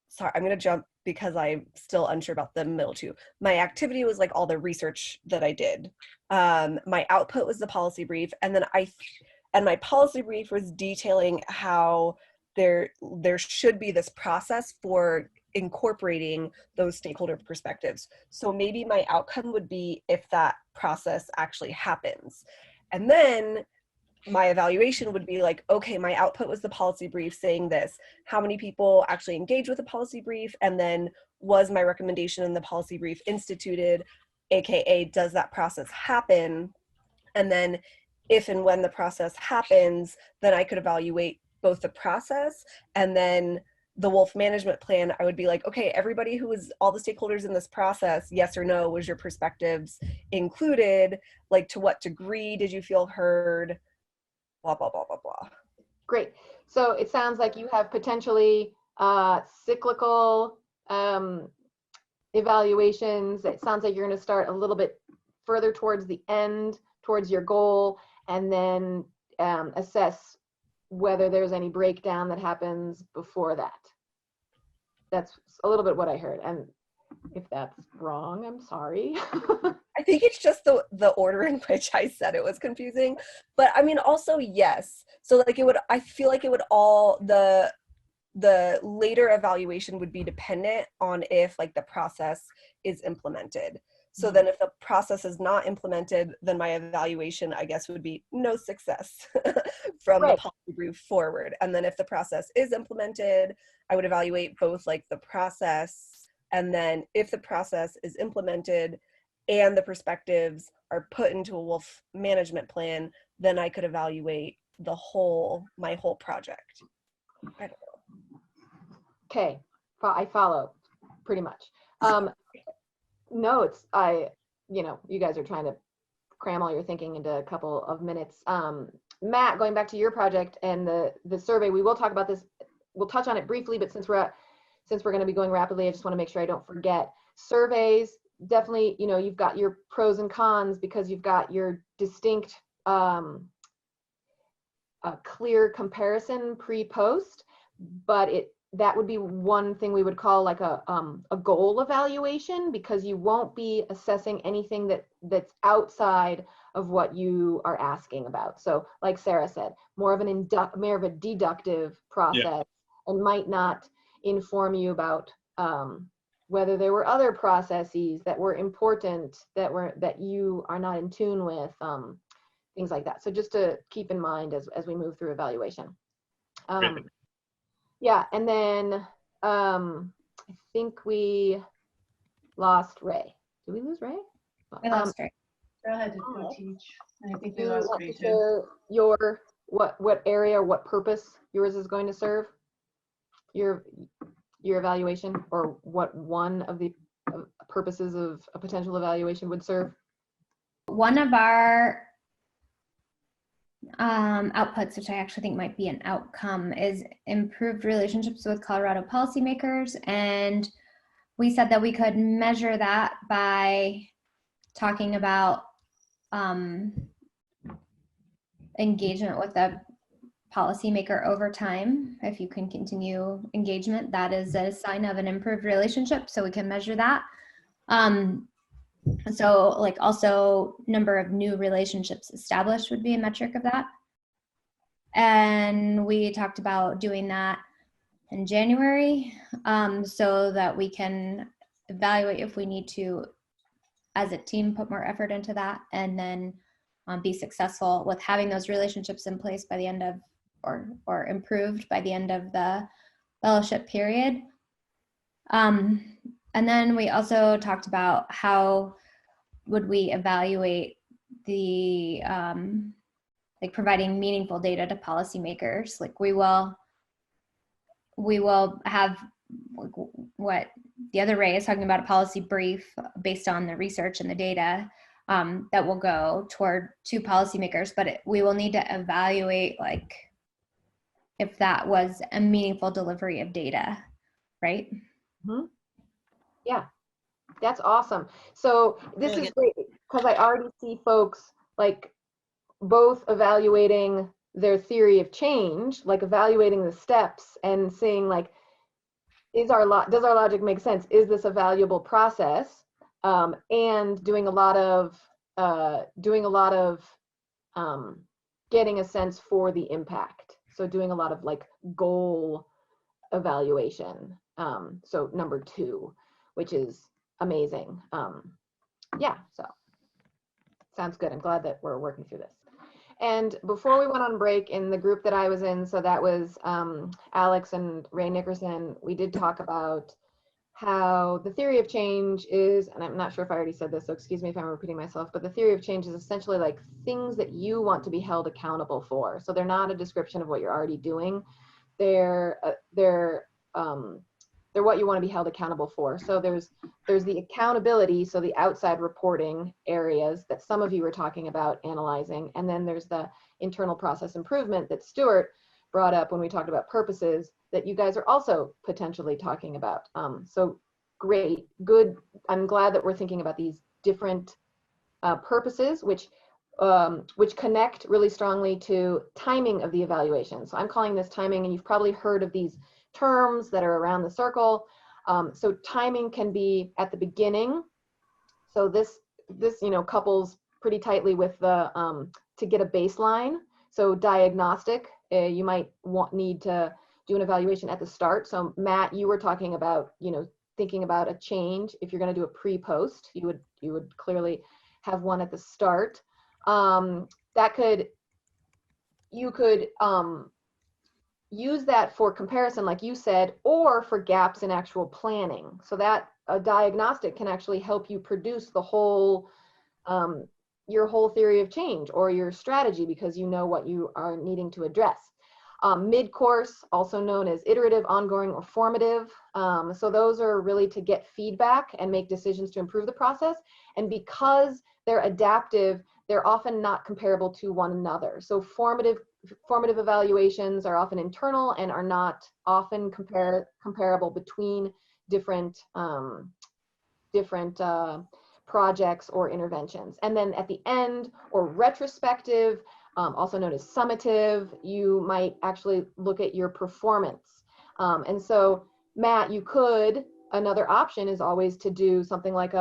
sorry, I'm going to jump because I'm still unsure about the middle two. My activity was like all the research that I did. My output was the policy brief, and then my policy brief was detailing how there should be this process for incorporating those stakeholder perspectives. So maybe my outcome would be if that process actually happens. And then my evaluation would be like, okay, my output was the policy brief saying this. How many people actually engage with the policy brief? And then was my recommendation in the policy brief instituted? AKA, does that process happen? And then if and when the process happens, then I could evaluate both the process and then the Wolf management plan. I would be like, okay, everybody who was, all the stakeholders in this process, yes or no, was your perspectives included? Like, to what degree did you feel heard? Blah, blah, blah, blah, blah.
Great. So it sounds like you have potentially cyclical evaluations. It sounds like you're going to start a little bit further towards the end, towards your goal, and then assess whether there's any breakdown that happens before that. That's a little bit what I heard. And if that's wrong, I'm sorry.
I think it's just the order in which I said it was confusing. But I mean, also, yes. So like I feel like it would all, the later evaluation would be dependent on if like the process is implemented. So then if the process is not implemented, then my evaluation, I guess, would be no success from the policy brief forward. And then if the process is implemented, I would evaluate both like the process, and then if the process is implemented and the perspectives are put into a Wolf management plan, then I could evaluate my whole project. I don't know.
Okay, I follow pretty much. No, you guys are trying to cram all your thinking into a couple of minutes. Matt, going back to your project and the survey, we will talk about this. We'll touch on it briefly, but since we're going to be going rapidly, I just want to make sure I don't forget. Surveys, definitely, you've got your pros and cons because you've got your distinct, clear comparison pre-post, but that would be one thing we would call like a goal evaluation, because you won't be assessing anything that's outside of what you are asking about. So like Sarah said, more of a deductive process, and might not inform you about whether there were other processes that were important that you are not in tune with, things like that. So just to keep in mind as we move through evaluation. Yeah, and then I think we lost Ray. Did we lose Ray?
We lost Ray.
Girl had to go teach. And I think we lost Ray too.
Share your what area or what purpose yours is going to serve? Your evaluation, or what one of the purposes of a potential evaluation would serve?
One of our outputs, which I actually think might be an outcome, is improved relationships with Colorado policymakers. And we said that we could measure that by talking about engagement with a policymaker over time. If you can continue engagement, that is a sign of an improved relationship, so we can measure that. So like also number of new relationships established would be a metric of that. And we talked about doing that in January, so that we can evaluate if we need to, as a team, put more effort into that, and then be successful with having those relationships in place by the end of, or improved by the end of the fellowship period. And then we also talked about how would we evaluate the, like providing meaningful data to policymakers. Like we will have what the other Ray is talking about, a policy brief based on the research and the data that will go to policymakers, but we will need to evaluate like if that was a meaningful delivery of data, right?
Mm-hmm. Yeah, that's awesome. So this is great because I already see folks like both evaluating their theory of change, like evaluating the steps and seeing like, does our logic make sense? Is this a valuable process? And doing a lot of getting a sense for the impact. So doing a lot of like goal evaluation. So number 2, which is amazing. Yeah, so sounds good. I'm glad that we're working through this. And before we went on break in the group that I was in, so that was Alex and Ray Nickerson, we did talk about how the theory of change is, and I'm not sure if I already said this, so excuse me if I'm repeating myself, but the theory of change is essentially like things that you want to be held accountable for. So they're not a description of what you're already doing. They're what you want to be held accountable for. So there's the accountability, so the outside reporting areas that some of you were talking about analyzing, and then there's the internal process improvement that Stuart brought up when we talked about purposes that you guys are also potentially talking about. So great, good. I'm glad that we're thinking about these different purposes, which connect really strongly to timing of the evaluation. So I'm calling this timing, and you've probably heard of these terms that are around the circle. So timing can be at the beginning. So this couples pretty tightly with the to get a baseline. So diagnostic, you might need to do an evaluation at the start. So Matt, you were talking about thinking about a change. If you're going to do a pre-post, you would clearly have one at the start. You could use that for comparison, like you said, or for gaps in actual planning. So that a diagnostic can actually help you produce the whole, your whole theory of change or your strategy, because you know what you are needing to address. Mid-course, also known as iterative, ongoing, or formative. So those are really to get feedback and make decisions to improve the process. And because they're adaptive, they're often not comparable to one another. So formative evaluations are often internal and are not often comparable between different projects or interventions. And then at the end, or retrospective, also known as summative, you might actually look at your performance. And so Matt, another option is always to do something like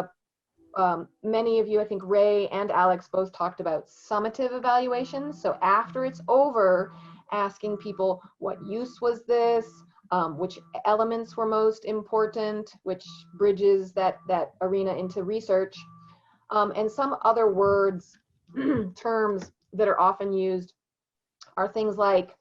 many of you, I think Ray and Alex both talked about summative evaluations. So after it's over, asking people, what use was this? Which elements were most important? Which bridges that arena into research? And some other words, terms that are often used are things like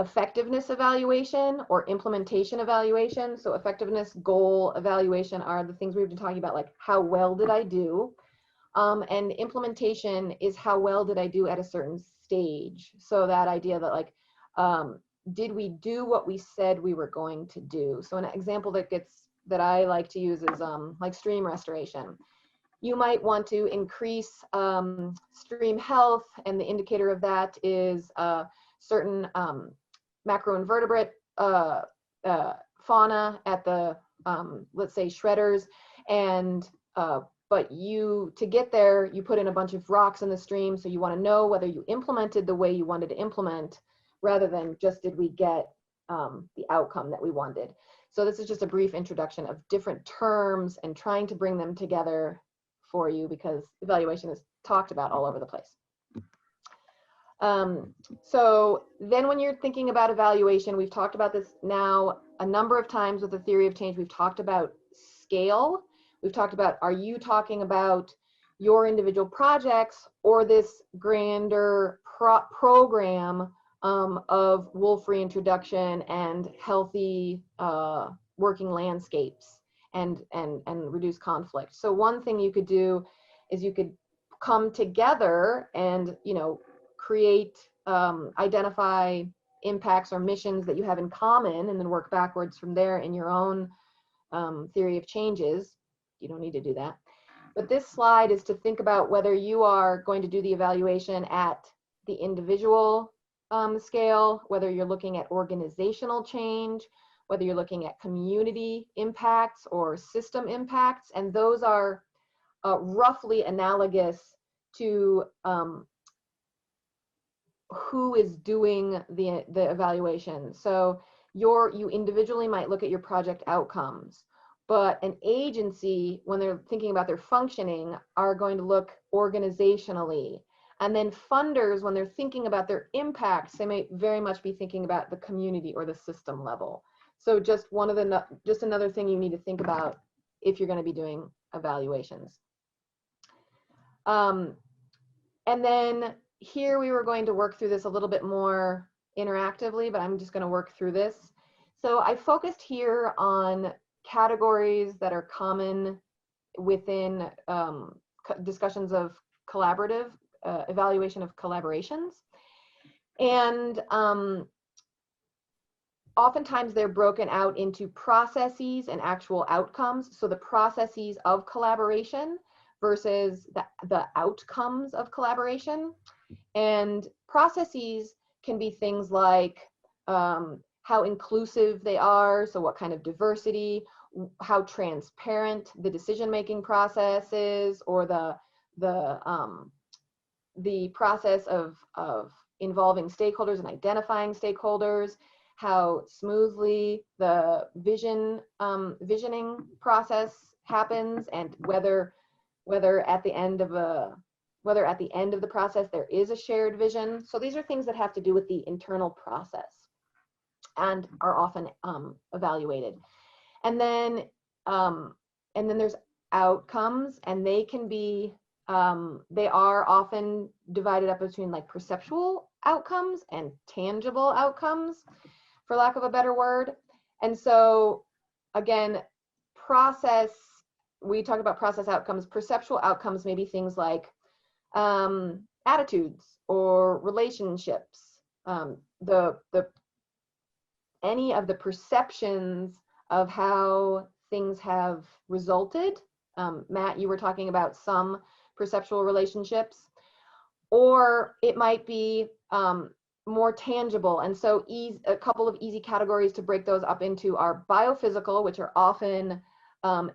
effectiveness evaluation or implementation evaluation. So effectiveness, goal evaluation are the things we've been talking about, like how well did I do? And implementation is how well did I do at a certain stage? So that idea that like, did we do what we said we were going to do? So an example that I like to use is like stream restoration. You might want to increase stream health, and the indicator of that is certain macroinvertebrate fauna at the, let's say, shredders. And but to get there, you put in a bunch of rocks in the stream. So you want to know whether you implemented the way you wanted to implement, rather than just did we get the outcome that we wanted. So this is just a brief introduction of different terms and trying to bring them together for you, because evaluation is talked about all over the place. So then when you're thinking about evaluation, we've talked about this now a number of times with the theory of change. We've talked about scale. We've talked about, are you talking about your individual projects or this grander program of wolf reintroduction and healthy working landscapes and reduce conflict? So one thing you could do is you could come together and create, identify impacts or missions that you have in common, and then work backwards from there in your own theory of changes. You don't need to do that. But this slide is to think about whether you are going to do the evaluation at the individual scale, whether you're looking at organizational change, whether you're looking at community impacts or system impacts, and those are roughly analogous to who is doing the evaluation. So you individually might look at your project outcomes, but an agency, when they're thinking about their functioning, are going to look organizationally. And then funders, when they're thinking about their impacts, they may very much be thinking about the community or the system level. So just another thing you need to think about if you're going to be doing evaluations. And then here we were going to work through this a little bit more interactively, but I'm just going to work through this. So I focused here on categories that are common within discussions of collaborative evaluation of collaborations. And oftentimes they're broken out into processes and actual outcomes. So the processes of collaboration versus the outcomes of collaboration. And processes can be things like how inclusive they are, so what kind of diversity, how transparent the decision-making process is, or the process of involving stakeholders and identifying stakeholders, how smoothly the visioning process happens, and whether at the end of the process there is a shared vision. So these are things that have to do with the internal process and are often evaluated. And then there's outcomes, and they can be they are often divided up between like perceptual outcomes and tangible outcomes, for lack of a better word. And so again, we talk about process outcomes. Perceptual outcomes may be things like attitudes or relationships, any of the perceptions of how things have resulted. Matt, you were talking about some perceptual relationships, or it might be more tangible. And so a couple of easy categories to break those up into are biophysical, which are often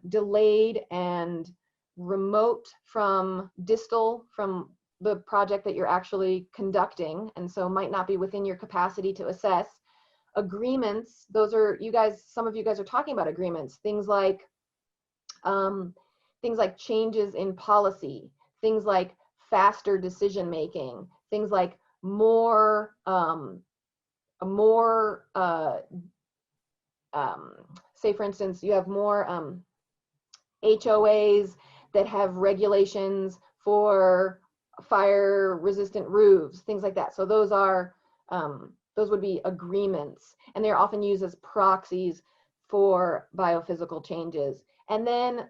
delayed and remote from distal from the project that you're actually conducting, and so might not be within your capacity to assess. Agreements, those are, some of you guys are talking about agreements, things like changes in policy, things like faster decision making, things like say for instance, you have more HOAs that have regulations for fire resistant roofs, things like that. So those would be agreements, and they're often used as proxies for biophysical changes. And then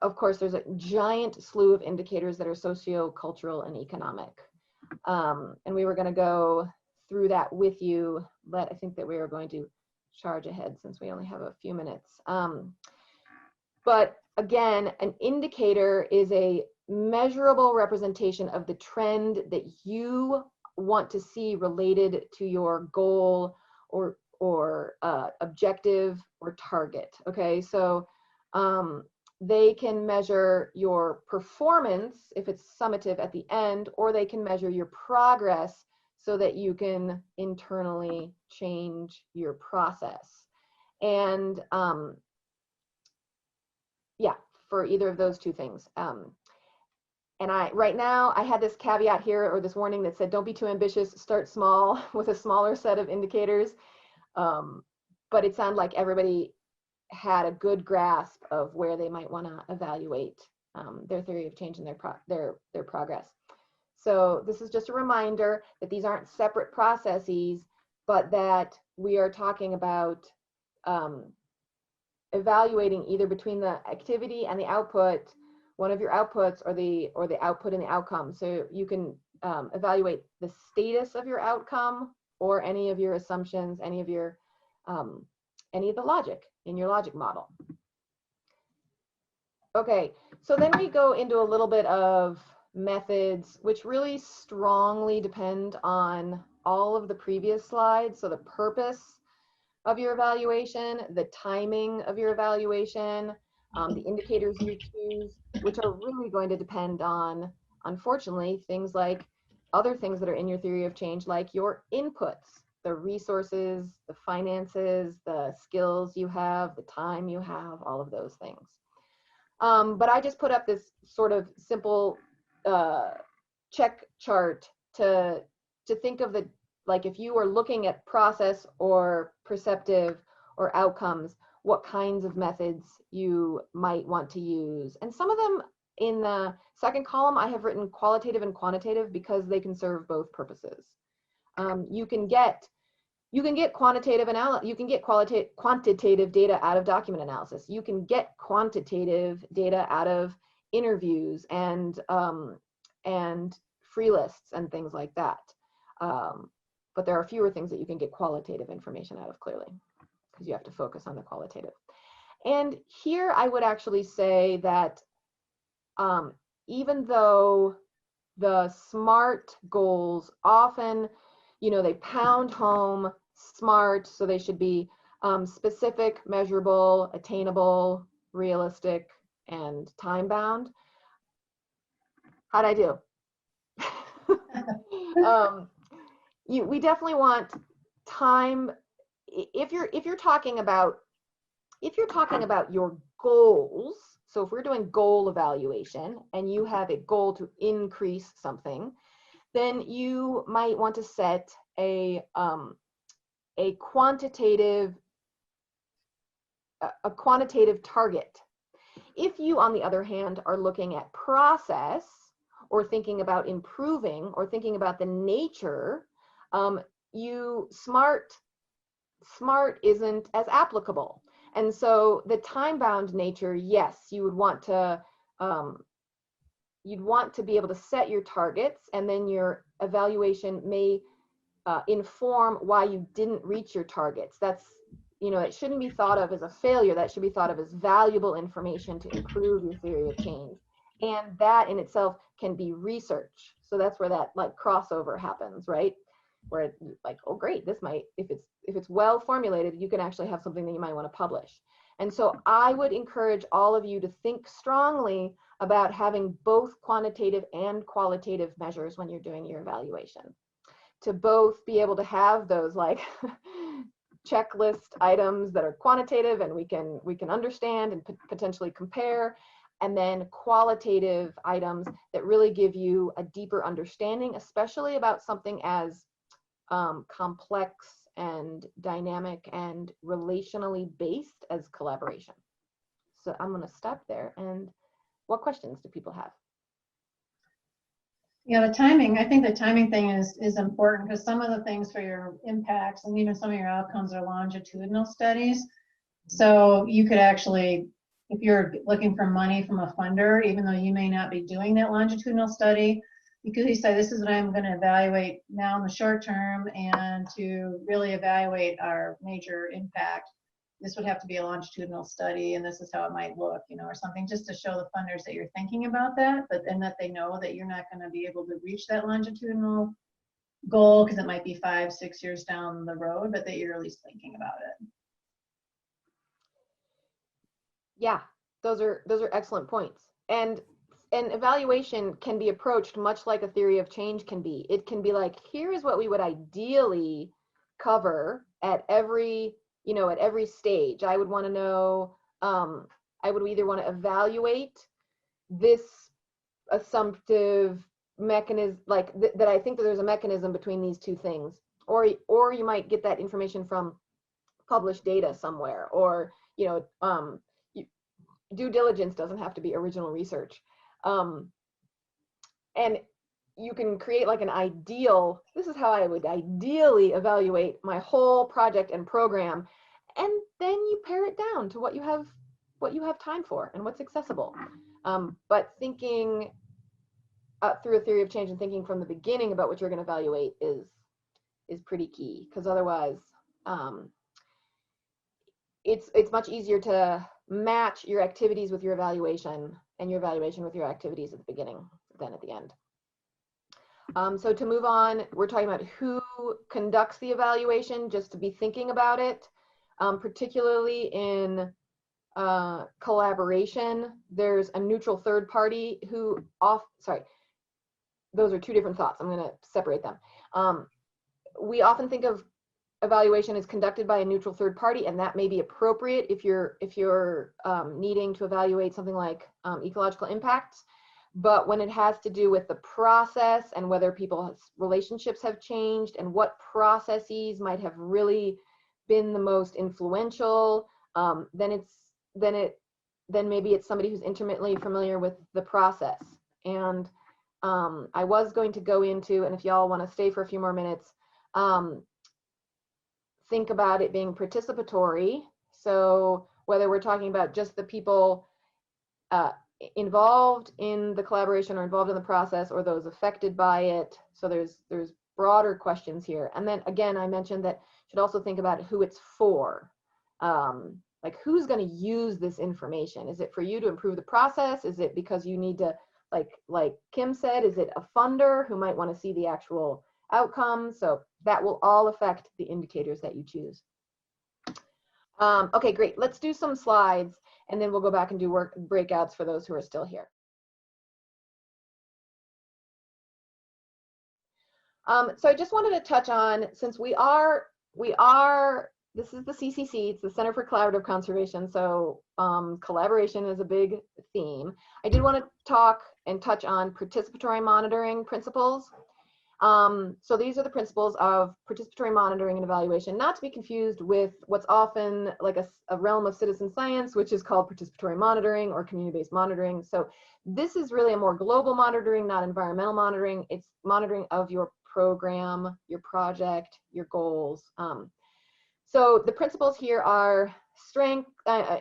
of course there's a giant slew of indicators that are socio-cultural and economic. And we were going to go through that with you, but I think that we are going to charge ahead since we only have a few minutes. But again, an indicator is a measurable representation of the trend that you want to see related to your goal or objective or target. Okay, so they can measure your performance if it's summative at the end, or they can measure your progress so that you can internally change your process. And yeah, for either of those two things. And right now I had this caveat here, or this warning that said, don't be too ambitious, start small with a smaller set of indicators. But it sounded like everybody had a good grasp of where they might want to evaluate their theory of change and their progress. So this is just a reminder that these aren't separate processes, but that we are talking about evaluating either between the activity and the output, one of your outputs, or the output and the outcome. So you can evaluate the status of your outcome, or any of your assumptions, any of the logic in your logic model. Okay, so then we go into a little bit of methods, which really strongly depend on all of the previous slides. So the purpose of your evaluation, the timing of your evaluation, the indicators you choose, which are really going to depend on, unfortunately, things like other things that are in your theory of change, like your inputs, the resources, the finances, the skills you have, the time you have, all of those things. But I just put up this sort of simple check chart to think of like if you are looking at process or perceptive or outcomes, what kinds of methods you might want to use. And some of them, in the second column, I have written qualitative and quantitative because they can serve both purposes. You can get quantitative quantitative data out of document analysis. You can get quantitative data out of interviews and free lists and things like that. But there are fewer things that you can get qualitative information out of, clearly, because you have to focus on the qualitative. And here I would actually say that even though the SMART goals often, they pound home SMART, so they should be specific, measurable, attainable, realistic, and time-bound. How'd I do? We definitely want time. If you're talking about your goals, so if we're doing goal evaluation and you have a goal to increase something, then you might want to set a quantitative target. If you, on the other hand, are looking at process or thinking about improving or thinking about the nature, SMART isn't as applicable. And so the time-bound nature, yes, you would want to you'd want to be able to set your targets, and then your evaluation may inform why you didn't reach your targets. That's, it shouldn't be thought of as a failure. That should be thought of as valuable information to improve your theory of change. And that in itself can be research. So that's where that crossover happens, right? Where it's like, oh great, this might, if it's well formulated, you can actually have something that you might want to publish. And so I would encourage all of you to think strongly about having both quantitative and qualitative measures when you're doing your evaluation, to both be able to have those checklist items that are quantitative and we can understand and potentially compare, and then qualitative items that really give you a deeper understanding, especially about something as complex and dynamic and relationally based as collaboration. So I'm going to stop there. And what questions do people have?
Yeah, the timing, I think the timing thing is important, because some of the things for your impacts and even some of your outcomes are longitudinal studies. So you could actually, if you're looking for money from a funder, even though you may not be doing that longitudinal study, you could say, this is what I'm going to evaluate now in the short term, and to really evaluate our major impact, this would have to be a longitudinal study, and this is how it might look, or something, just to show the funders that you're thinking about that, but then that they know that you're not going to be able to reach that longitudinal goal because it might be 5-6 years down the road, but that you're at least thinking about it.
Yeah, those are excellent points. And evaluation can be approached much like a theory of change can be. It can be like, here is what we would ideally cover at every stage. I would want to know, I would either want to evaluate this assumptive mechanism, that I think that there's a mechanism between these two things, or you might get that information from published data somewhere, or due diligence doesn't have to be original research. And you can create an ideal, this is how I would ideally evaluate my whole project and program, and then you pare it down to what you have time for and what's accessible. But thinking through a theory of change and thinking from the beginning about what you're going to evaluate is pretty key, because otherwise it's much easier to match your activities with your evaluation and your evaluation with your activities at the beginning than at the end. So to move on, we're talking about who conducts the evaluation, just to be thinking about it, particularly in collaboration. There's a neutral third party who those are two different thoughts. I'm going to separate them. We often think of evaluation is conducted by a neutral third party, and that may be appropriate if you're needing to evaluate something like ecological impacts. But when it has to do with the process and whether people's relationships have changed and what processes might have really been the most influential, then then maybe it's somebody who's intimately familiar with the process. And I was going to go into, and if y'all want to stay for a few more minutes, think about it being participatory. So whether we're talking about just the people involved in the collaboration or involved in the process, or those affected by it. So there's broader questions here. And then again, I mentioned that you should also think about who it's for. Like, who's going to use this information? Is it for you to improve the process? Is it because you need to, like Kim said, is it a funder who might want to see the actual outcome? So that will all affect the indicators that you choose. Okay, great. Let's do some slides, and then we'll go back and do work breakouts for those who are still here. So I just wanted to touch on, since this is the CCC, it's the Center for Collaborative Conservation, so collaboration is a big theme. I did want to talk and touch on participatory monitoring principles. So these are the principles of participatory monitoring and evaluation, not to be confused with what's often like a realm of citizen science, which is called participatory monitoring or community-based monitoring. So this is really a more global monitoring, not environmental monitoring. It's monitoring of your program, your project, your goals. So the principles here are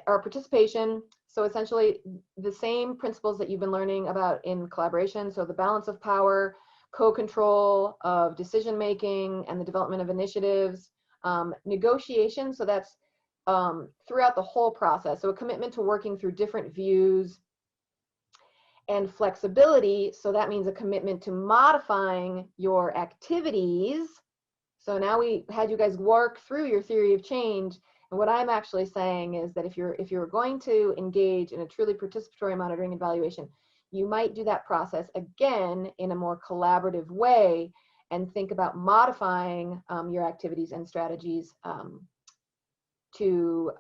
participation. So essentially the same principles that you've been learning about in collaboration. So the balance of power, co-control of decision-making and the development of initiatives, negotiation. So that's throughout the whole process. So a commitment to working through different views, and flexibility. So that means a commitment to modifying your activities. So now we had you guys work through your theory of change. And what I'm actually saying is that if you're going to engage in a truly participatory monitoring evaluation, you might do that process again in a more collaborative way and think about modifying your activities and strategies to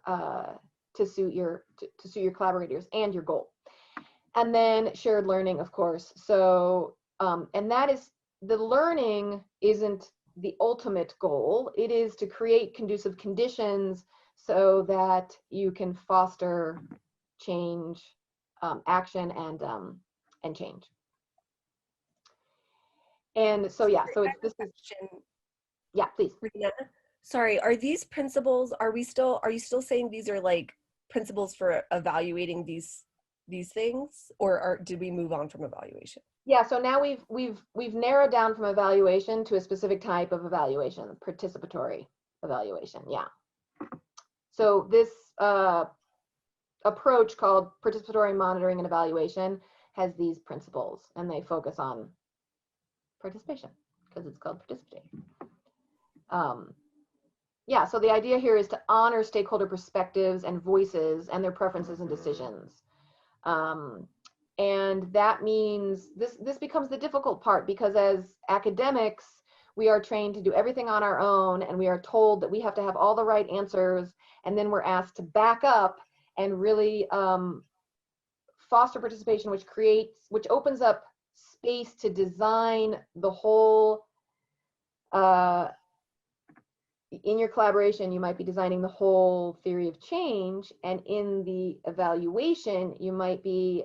suit your collaborators and your goal. And then shared learning, of course. So, and that is, the learning isn't the ultimate goal. It is to create conducive conditions so that you can foster change, action, and change. And so, yeah, so this is, yeah, please.
Rena, sorry, are these principles, are you still saying these are like principles for evaluating these things, or did we move on from evaluation?
Yeah, so now we've narrowed down from evaluation to a specific type of evaluation, participatory evaluation. Yeah. So this approach called participatory monitoring and evaluation has these principles, and they focus on participation because it's called participating. Yeah, so the idea here is to honor stakeholder perspectives and voices and their preferences and decisions. And that means this becomes the difficult part, because as academics, we are trained to do everything on our own, and we are told that we have to have all the right answers, and then we're asked to back up and really foster participation, which opens up space to design the whole, in your collaboration, you might be designing the whole theory of change, and in the evaluation, you might be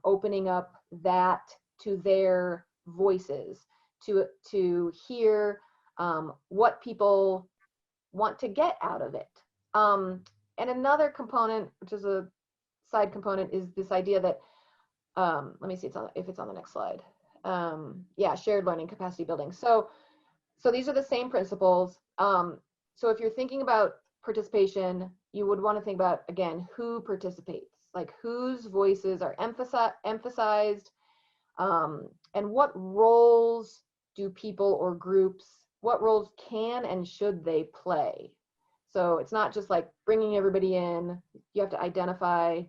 opening up that to their voices, to hear what people want to get out of it. And another component, which is a side component, is this idea that, let me see if it's on the next slide. Yeah, shared learning, capacity building. So these are the same principles. So if you're thinking about participation, you would want to think about, again, who participates, like whose voices are emphasized, and what roles do people or groups, what roles can and should they play? So it's not just like bringing everybody in. You have to identify,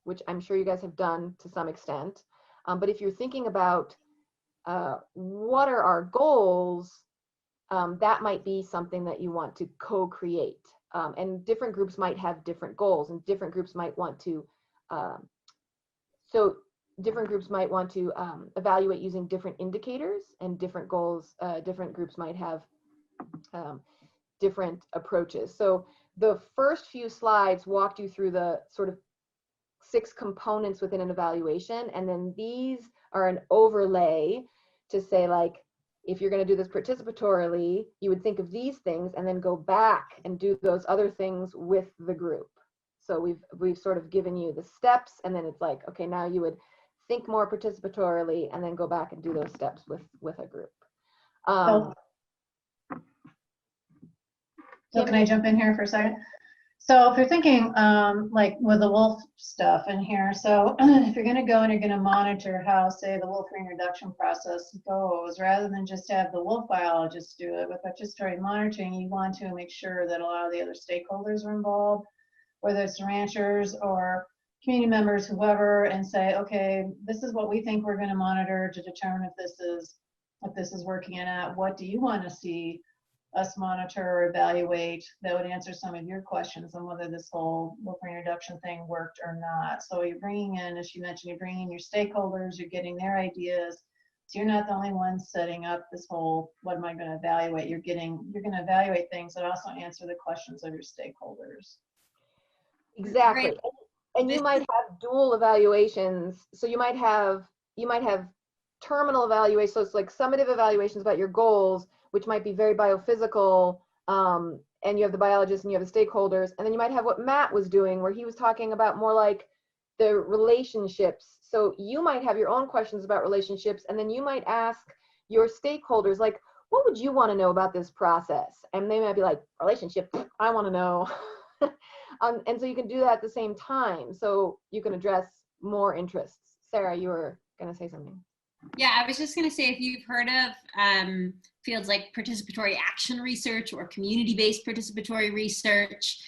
which I'm sure you guys have done to some extent. But if you're thinking about what are our goals, that might be something that you want to co-create. And different groups might have different goals, and different groups might want to, evaluate using different indicators and different goals. Different groups might have different approaches. So the first few slides walked you through the sort of 6 components within an evaluation, and then these are an overlay to say, like, if you're going to do this participatorily, you would think of these things and then go back and do those other things with the group. So we've sort of given you the steps, and then it's like, okay, now you would think more participatorily and then go back and do those steps with a group.
So can I jump in here for a second? So if you're thinking like with the wolf stuff in here, so if you're going to go and you're going to monitor how, say, the wolf reintroduction process goes, rather than just have the wolf biologists do it, with participatory monitoring, you want to make sure that a lot of the other stakeholders are involved, whether it's ranchers or community members, whoever, and say, okay, this is what we think we're going to monitor to determine if this is working or not. What do you want to see us monitor or evaluate that would answer some of your questions on whether this whole wolf reintroduction thing worked or not? So you're bringing in, as you mentioned, you're bringing in your stakeholders, you're getting their ideas. So you're not the only one setting up this whole, what am I going to evaluate? You're going to evaluate things that also answer the questions of your stakeholders.
Exactly.
Great.
And you might have dual evaluations. So you might have terminal evaluations. So it's like summative evaluations about your goals, which might be very biophysical, and you have the biologists and you have the stakeholders. And then you might have what Matt was doing, where he was talking about more like the relationships. So you might have your own questions about relationships, and then you might ask your stakeholders, like, what would you want to know about this process? And they might be like, relationship, I want to know. And so you can do that at the same time, so you can address more interests. Sarah, you were going to say something.
Yeah, I was just going to say, if you've heard of fields like participatory action research or community-based participatory research,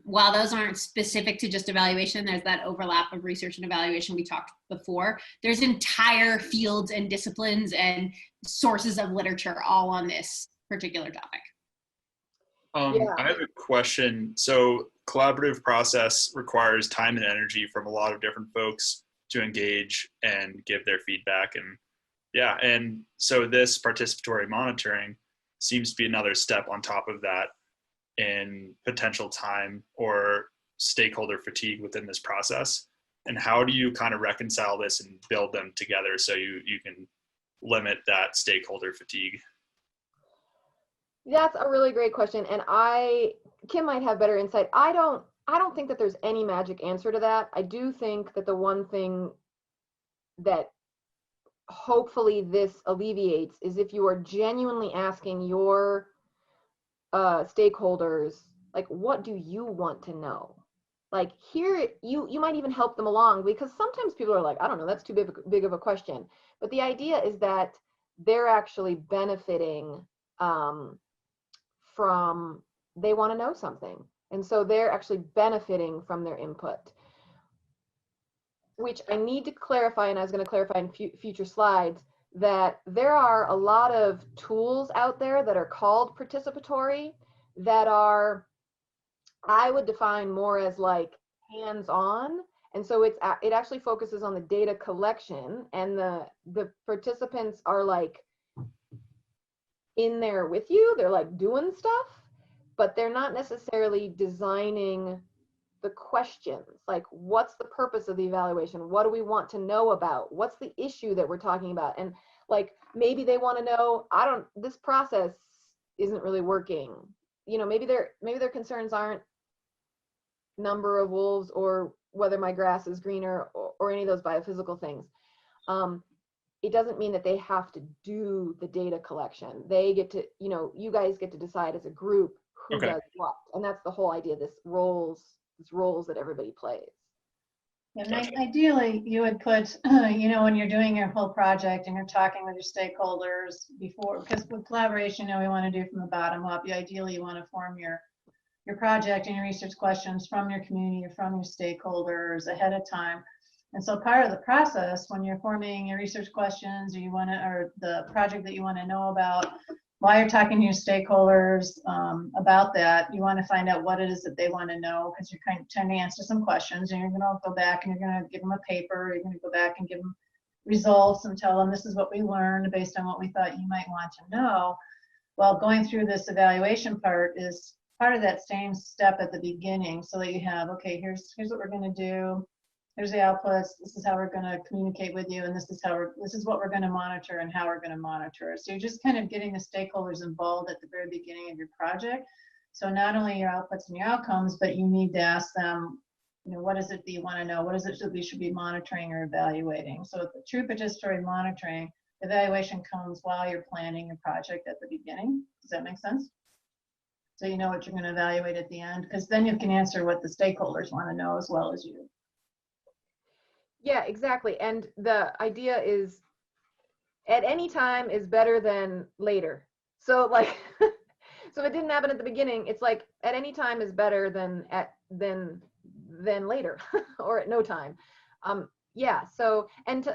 while those aren't specific to just evaluation, there's that overlap of research and evaluation we talked before. There's entire fields and disciplines and sources of literature all on this particular topic.
Yeah.
I have a question. So collaborative process requires time and energy from a lot of different folks to engage and give their feedback. And yeah, and so this participatory monitoring seems to be another step on top of that in potential time or stakeholder fatigue within this process. And how do you kind of reconcile this and build them together so you can limit that stakeholder fatigue?
That's a really great question, and Kim might have better insight. I don't think that there's any magic answer to that. I do think that the one thing that hopefully this alleviates is if you are genuinely asking your stakeholders, like, what do you want to know? Like, here, you might even help them along, because sometimes people are like, I don't know, that's too big of a question. But the idea is that they're actually benefiting from, they want to know something. And so they're actually benefiting from their input, which I need to clarify, and I was going to clarify in future slides, that there are a lot of tools out there that are called participatory that are, I would define more as like hands-on. And so it actually focuses on the data collection, and the participants are like in there with you. They're like doing stuff, but they're not necessarily designing the questions. Like, what's the purpose of the evaluation? What do we want to know about? What's the issue that we're talking about? And like, maybe they want to know, this process isn't really working. You know, maybe their concerns aren't number of wolves or whether my grass is greener or any of those biophysical things. It doesn't mean that they have to do the data collection. They get to, you guys get to decide as a group who does what. And that's the whole idea, this roles that everybody plays.
And ideally, you would put, when you're doing your whole project and you're talking with your stakeholders before, because with collaboration, we want to do from the bottom up. Ideally, you want to form your project and your research questions from your community or from your stakeholders ahead of time. And so part of the process, when you're forming your research questions or the project that you want to know about, while you're talking to your stakeholders about that, you want to find out what it is that they want to know, because you're kind of trying to answer some questions, and you're going to go back and you're going to give them a paper, you're going to go back and give them results and tell them this is what we learned based on what we thought you might want to know. Well, going through this evaluation part is part of that same step at the beginning, so that you have, okay, here's what we're going to do. Here's the outputs. This is how we're going to communicate with you, and this is what we're going to monitor and how we're going to monitor it. So you're just kind of getting the stakeholders involved at the very beginning of your project. So not only your outputs and your outcomes, but you need to ask them, what is it that you want to know? What is it that we should be monitoring or evaluating? So the true participatory monitoring, evaluation comes while you're planning your project at the beginning. Does that make sense? So you know what you're going to evaluate at the end, because then you can answer what the stakeholders want to know as well as you.
Yeah, exactly. And the idea is at any time is better than later. So like, so if it didn't happen at the beginning, it's like at any time is better than later or at no time. Yeah. So, and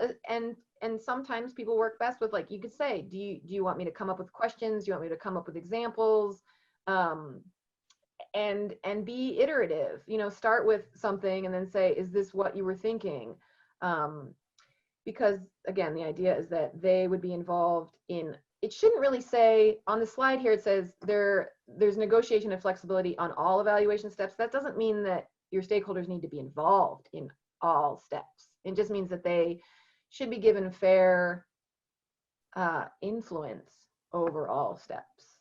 sometimes people work best with, like, you could say, do you want me to come up with questions? Do you want me to come up with examples? And be iterative, start with something and then say, is this what you were thinking? Because again, the idea is that they would be involved in, it shouldn't really say on the slide here, it says there's negotiation and flexibility on all evaluation steps. That doesn't mean that your stakeholders need to be involved in all steps. It just means that they should be given fair influence over all steps.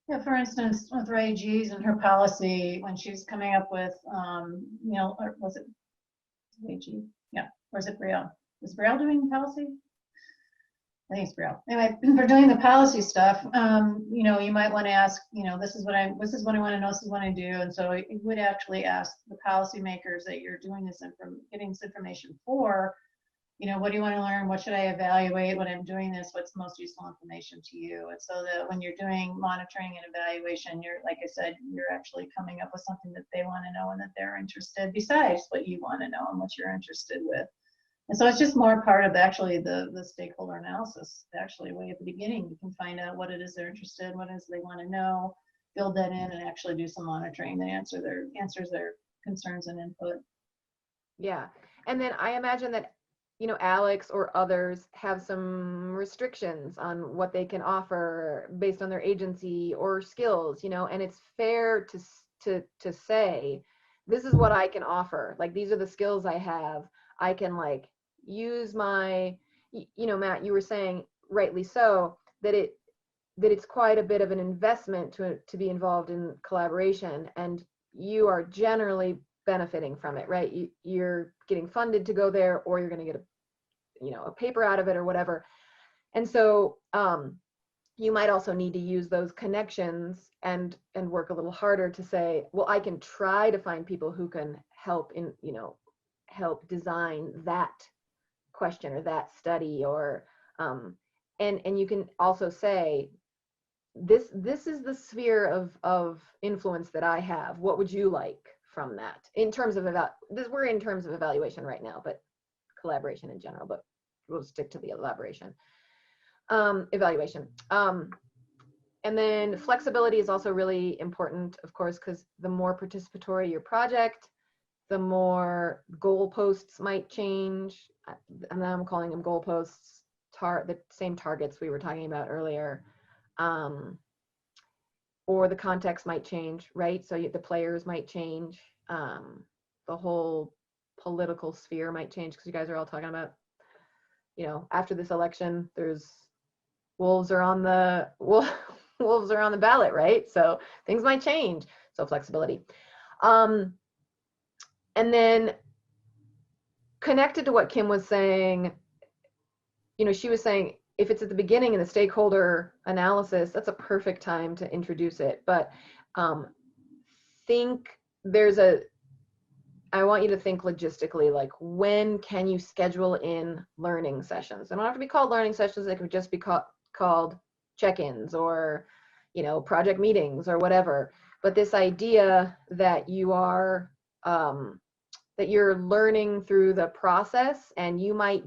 Yeah, for instance, with Ray G's and her policy, when she was coming up with, or was it Ray G? Yeah, or is it Brielle? Is Brielle doing policy? I think it's Brielle. Anyway, for doing the policy stuff, you might want to ask, this is what I want to know, this is what I do. And so it would actually ask the policymakers that you're doing this getting this information for, what do you want to learn? What should I evaluate when I'm doing this? What's the most useful information to you? And so that when you're doing monitoring and evaluation, you're, like I said, you're actually coming up with something that they want to know and that they're interested, besides what you want to know and what you're interested with. And so it's just more part of actually the stakeholder analysis. Actually, way at the beginning, you can find out what it is they're interested in, what it is they want to know, build that in, and actually do some monitoring that answers their concerns and input.
Yeah, and then I imagine that Alex or others have some restrictions on what they can offer based on their agency or skills, and it's fair to say, this is what I can offer. Like, these are the skills I have. I can use my, Matt, you were saying rightly so that it's quite a bit of an investment to be involved in collaboration, and you are generally benefiting from it, right? You're getting funded to go there, or you're going to get a paper out of it or whatever. And so you might also need to use those connections and work a little harder to say, well, I can try to find people who can help help design that question or that study, or and you can also say, this is the sphere of influence that I have. What would you like from that? In terms of we're in terms of evaluation right now, but collaboration in general, but we'll stick to the evaluation. And then flexibility is also really important, of course, because the more participatory your project, the more goalposts might change. And I'm calling them goalposts, the same targets we were talking about earlier. Or the context might change, right? So the players might change. The whole political sphere might change, because you guys are all talking about, after this election, there's wolves are on the ballot, right? So things might change. So flexibility. And then connected to what Kim was saying, she was saying, if it's at the beginning in the stakeholder analysis, that's a perfect time to introduce it. But I want you to think logistically, like, when can you schedule in learning sessions? They don't have to be called learning sessions. They could just be called check-ins or, project meetings or whatever. But this idea that you're learning through the process, and you might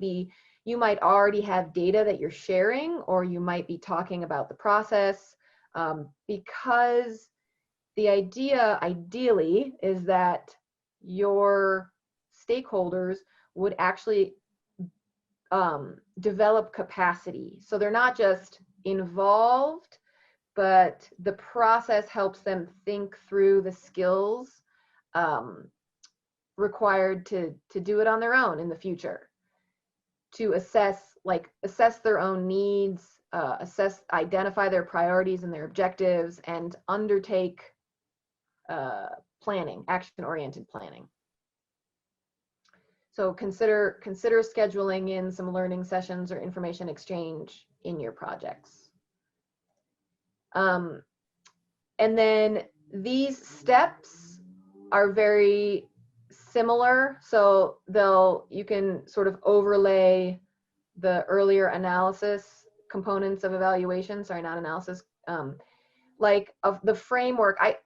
already have data that you're sharing, or you might be talking about the process, because the idea ideally is that your stakeholders would actually develop capacity. So they're not just involved, but the process helps them think through the skills required to do it on their own in the future, to assess their own needs, identify their priorities and their objectives, and undertake planning, action-oriented planning. So consider scheduling in some learning sessions or information exchange in your projects. And then these steps are very similar. So you can sort of overlay the earlier analysis components of evaluation, sorry, not analysis, like of the framework. I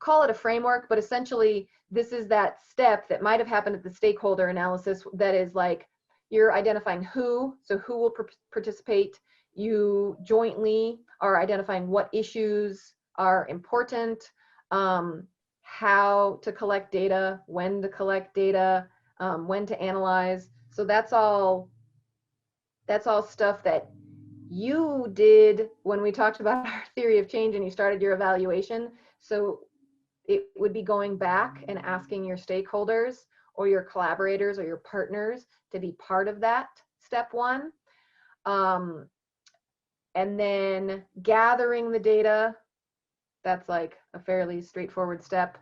call it a framework, but essentially this is that step that might have happened at the stakeholder analysis that is like, you're identifying who, so who will participate. You jointly are identifying what issues are important, how to collect data, when to collect data, when to analyze. So that's all stuff that you did when we talked about our theory of change and you started your evaluation. So it would be going back and asking your stakeholders or your collaborators or your partners to be part of that step one. And then gathering the data, that's like a fairly straightforward step.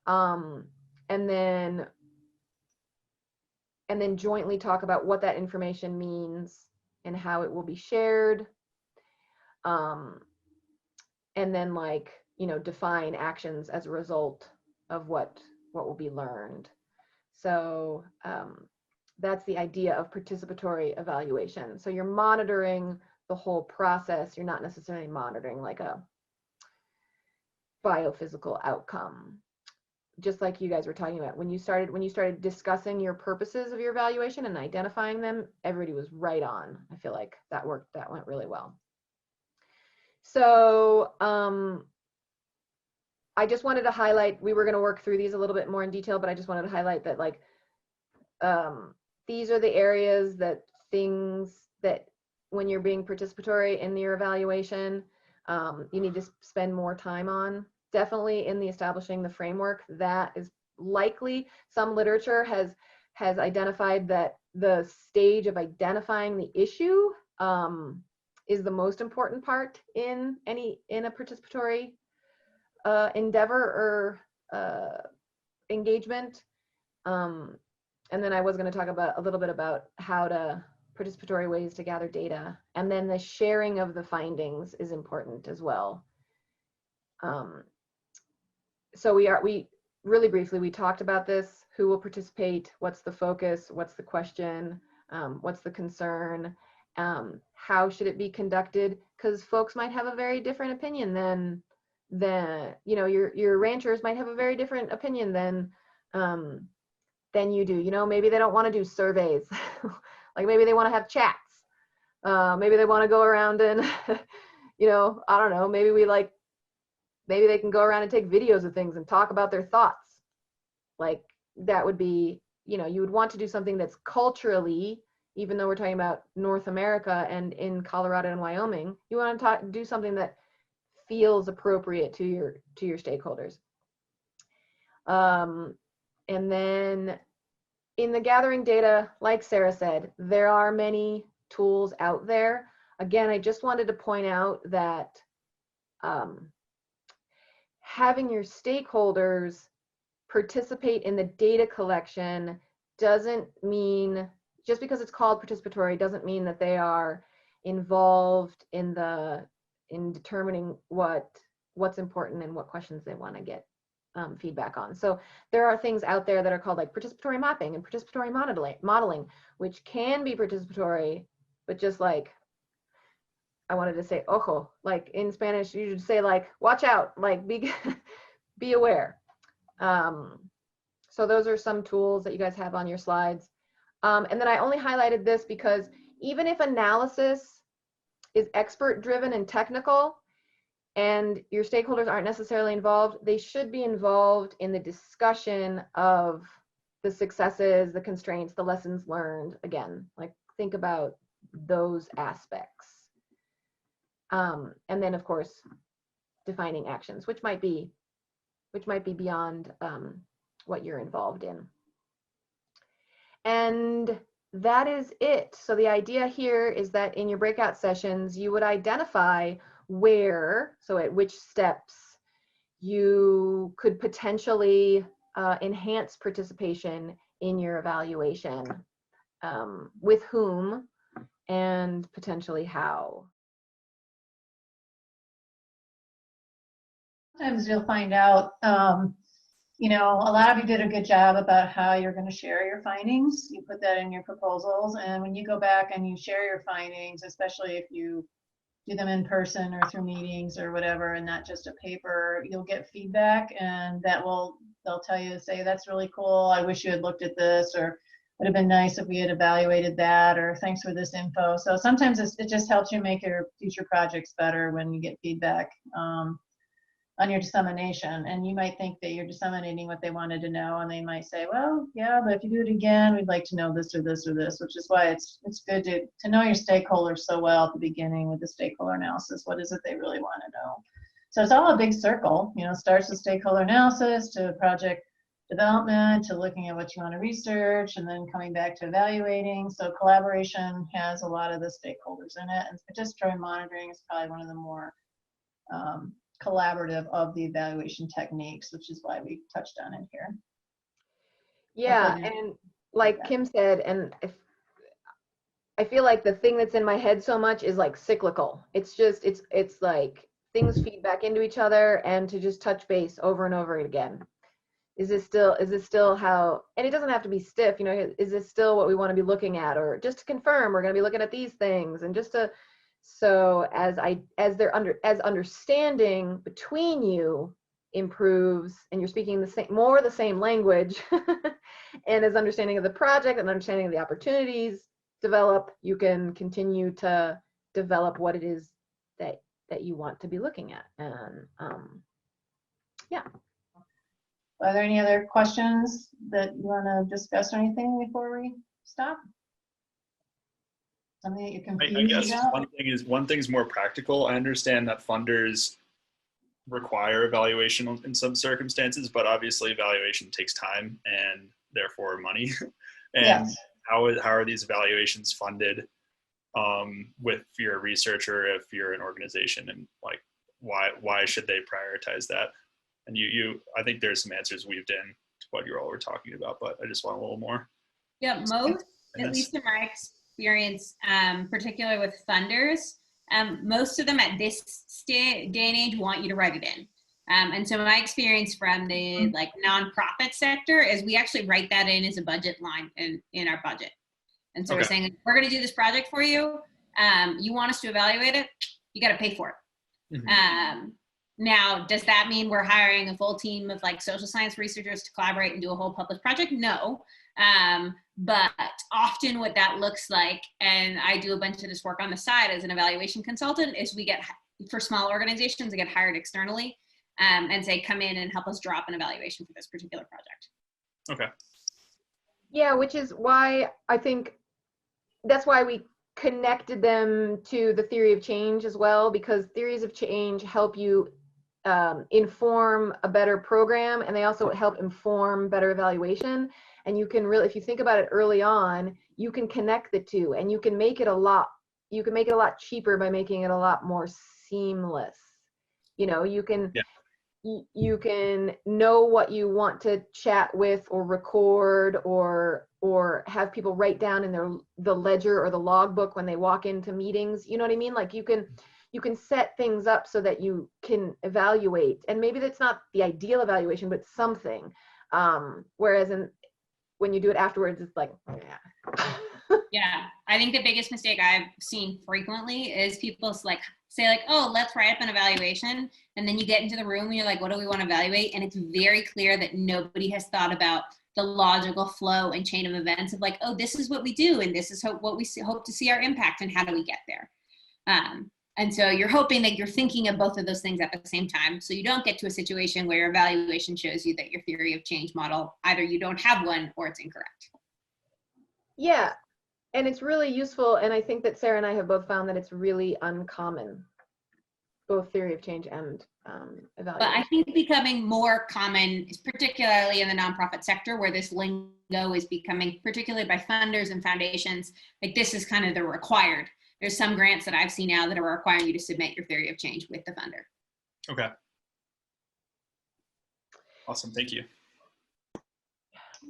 And then jointly talk about what that information means and how it will be shared. And then define actions as a result of what will be learned. So that's the idea of participatory evaluation. So you're monitoring the whole process. You're not necessarily monitoring like a biophysical outcome. Just like you guys were talking about, when you started discussing your purposes of your evaluation and identifying them, everybody was right on. I feel like that went really well. So I just wanted to highlight, we were going to work through these a little bit more in detail, but I just wanted to highlight that these are the areas things that when you're being participatory in your evaluation, you need to spend more time on. Definitely in the establishing the framework, that is likely, some literature has identified that the stage of identifying the issue is the most important part in a participatory endeavor or engagement. And then I was going to talk about a little bit about participatory ways to gather data, and then the sharing of the findings is important as well. So we really briefly, we talked about this: who will participate, what's the focus, what's the question, what's the concern, how should it be conducted, because folks might have a very different opinion than your ranchers might have a very different opinion than you do. Maybe they don't want to do surveys. Like maybe they want to have chats. Maybe they want to go around and I don't know, maybe they can go around and take videos of things and talk about their thoughts. Like that would be, you would want to do something that's culturally, even though we're talking about North America and in Colorado and Wyoming, you want to do something that feels appropriate to your stakeholders. And then in the gathering data, like Sarah said, there are many tools out there. Again, I just wanted to point out that having your stakeholders participate in the data collection doesn't mean, just because it's called participatory, doesn't mean that they are involved in determining what's important and what questions they want to get feedback on. So there are things out there that are called like participatory mapping and participatory modeling, which can be participatory, but just like, I wanted to say ojo, like in Spanish, you should say like, watch out, like be aware. So those are some tools that you guys have on your slides. And then I only highlighted this because even if analysis is expert driven and technical and your stakeholders aren't necessarily involved, they should be involved in the discussion of the successes, the constraints, the lessons learned. Again, like think about those aspects. And then of course, defining actions, which might be beyond what you're involved in. And that is it. So the idea here is that in your breakout sessions, you would identify where, so at which steps you could potentially enhance participation in your evaluation, with whom and potentially how.
Sometimes you'll find out, you know, a lot of you did a good job about how you're going to share your findings. You put that in your proposals, and when you go back and you share your findings, especially if you do them in person or through meetings or whatever, and not just a paper, you'll get feedback, and they'll tell you, say, that's really cool, I wish you had looked at this, or would have been nice if we had evaluated that, or thanks for this info. So sometimes it just helps you make your future projects better when you get feedback on your dissemination. And you might think that you're disseminating what they wanted to know, and they might say, well, yeah, but if you do it again, we'd like to know this or this or this, which is why it's good to know your stakeholders so well at the beginning with the stakeholder analysis. What is it they really want to know? So it's all a big circle, you know, starts with stakeholder analysis to project development to looking at what you want to research, and then coming back to evaluating. So collaboration has a lot of the stakeholders in it, and participatory monitoring is probably one of the more collaborative of the evaluation techniques, which is why we touched on it here.
Yeah, and like Kim said, and if I feel like the thing that's in my head so much is like cyclical. It's just it's like things feed back into each other, and to just touch base over and over again. Is this still how, and it doesn't have to be stiff, you know, is this still what we want to be looking at? Or just to confirm, we're going to be looking at these things, and just to, so as understanding between you improves, and you're speaking the same language, and as understanding of the project and understanding of the opportunities develop, you can continue to develop what it is that you want to be looking at. And yeah.
Are there any other questions that you want to discuss or anything before we stop? Something that you're confused
I guess
about?
one thing is more practical. I understand that funders require evaluation in some circumstances, but obviously evaluation takes time and therefore money. And
Yes.
how are these evaluations funded with your research, or if you're an organization, and like why should they prioritize that? And I think there's some answers weaved in to what you all were talking about, but I just want a little more.
Yeah, most, at least in my experience, particularly with funders, most of them at this day and age want you to write it in. And so my experience from the like nonprofit sector is we actually write that in as a budget line in our budget. And so we're saying, we're going to do this project for you. You want us to evaluate it, you got to pay for it. Mm-hmm. Now, does that mean we're hiring a full team of like social science researchers to collaborate and do a whole published project? No. But often what that looks like, and I do a bunch of this work on the side as an evaluation consultant, is we get, for small organizations, they get hired externally and say, come in and help us drop an evaluation for this particular project.
Okay.
Yeah, which is why I think that's why we connected them to the theory of change as well, because theories of change help you inform a better program, and they also help inform better evaluation. And you can really, if you think about it early on, you can connect the two, and you can make it a lot cheaper by making it a lot more seamless. You know, you can you can know what you want to chat with or record or have people write down in the ledger or the logbook when they walk into meetings. You know what I mean? Like you can set things up so that you can evaluate, and maybe that's not the ideal evaluation, but something. Whereas when you do it afterwards, it's like,
Yeah, I think the biggest mistake I've seen frequently is people like say like, oh, let's write up an evaluation. And then you get into the room and you're like, what do we want to evaluate? And it's very clear that nobody has thought about the logical flow and chain of events of like, oh, this is what we do. And this is what we hope to see our impact, and how do we get there? And so you're hoping that you're thinking of both of those things at the same time. So you don't get to a situation where your evaluation shows you that your theory of change model, either you don't have one or it's incorrect.
Yeah. And it's really useful. And I think that Sarah and I have both found that it's really uncommon. both theory of change and
But
evaluation.
I think becoming more common, particularly in the nonprofit sector, where this lingo is becoming, particularly by funders and foundations, like this is kind of the required. There's some grants that I've seen now that are requiring you to submit your theory of change with the funder.
Okay. Awesome. Thank you.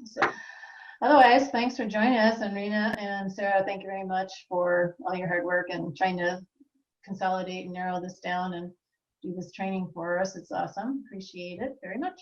So, otherwise, thanks for joining us. And Rena and Sarah, thank you very much for all your hard work and trying to consolidate and narrow this down and do this training for us. It's awesome. Appreciate it very much.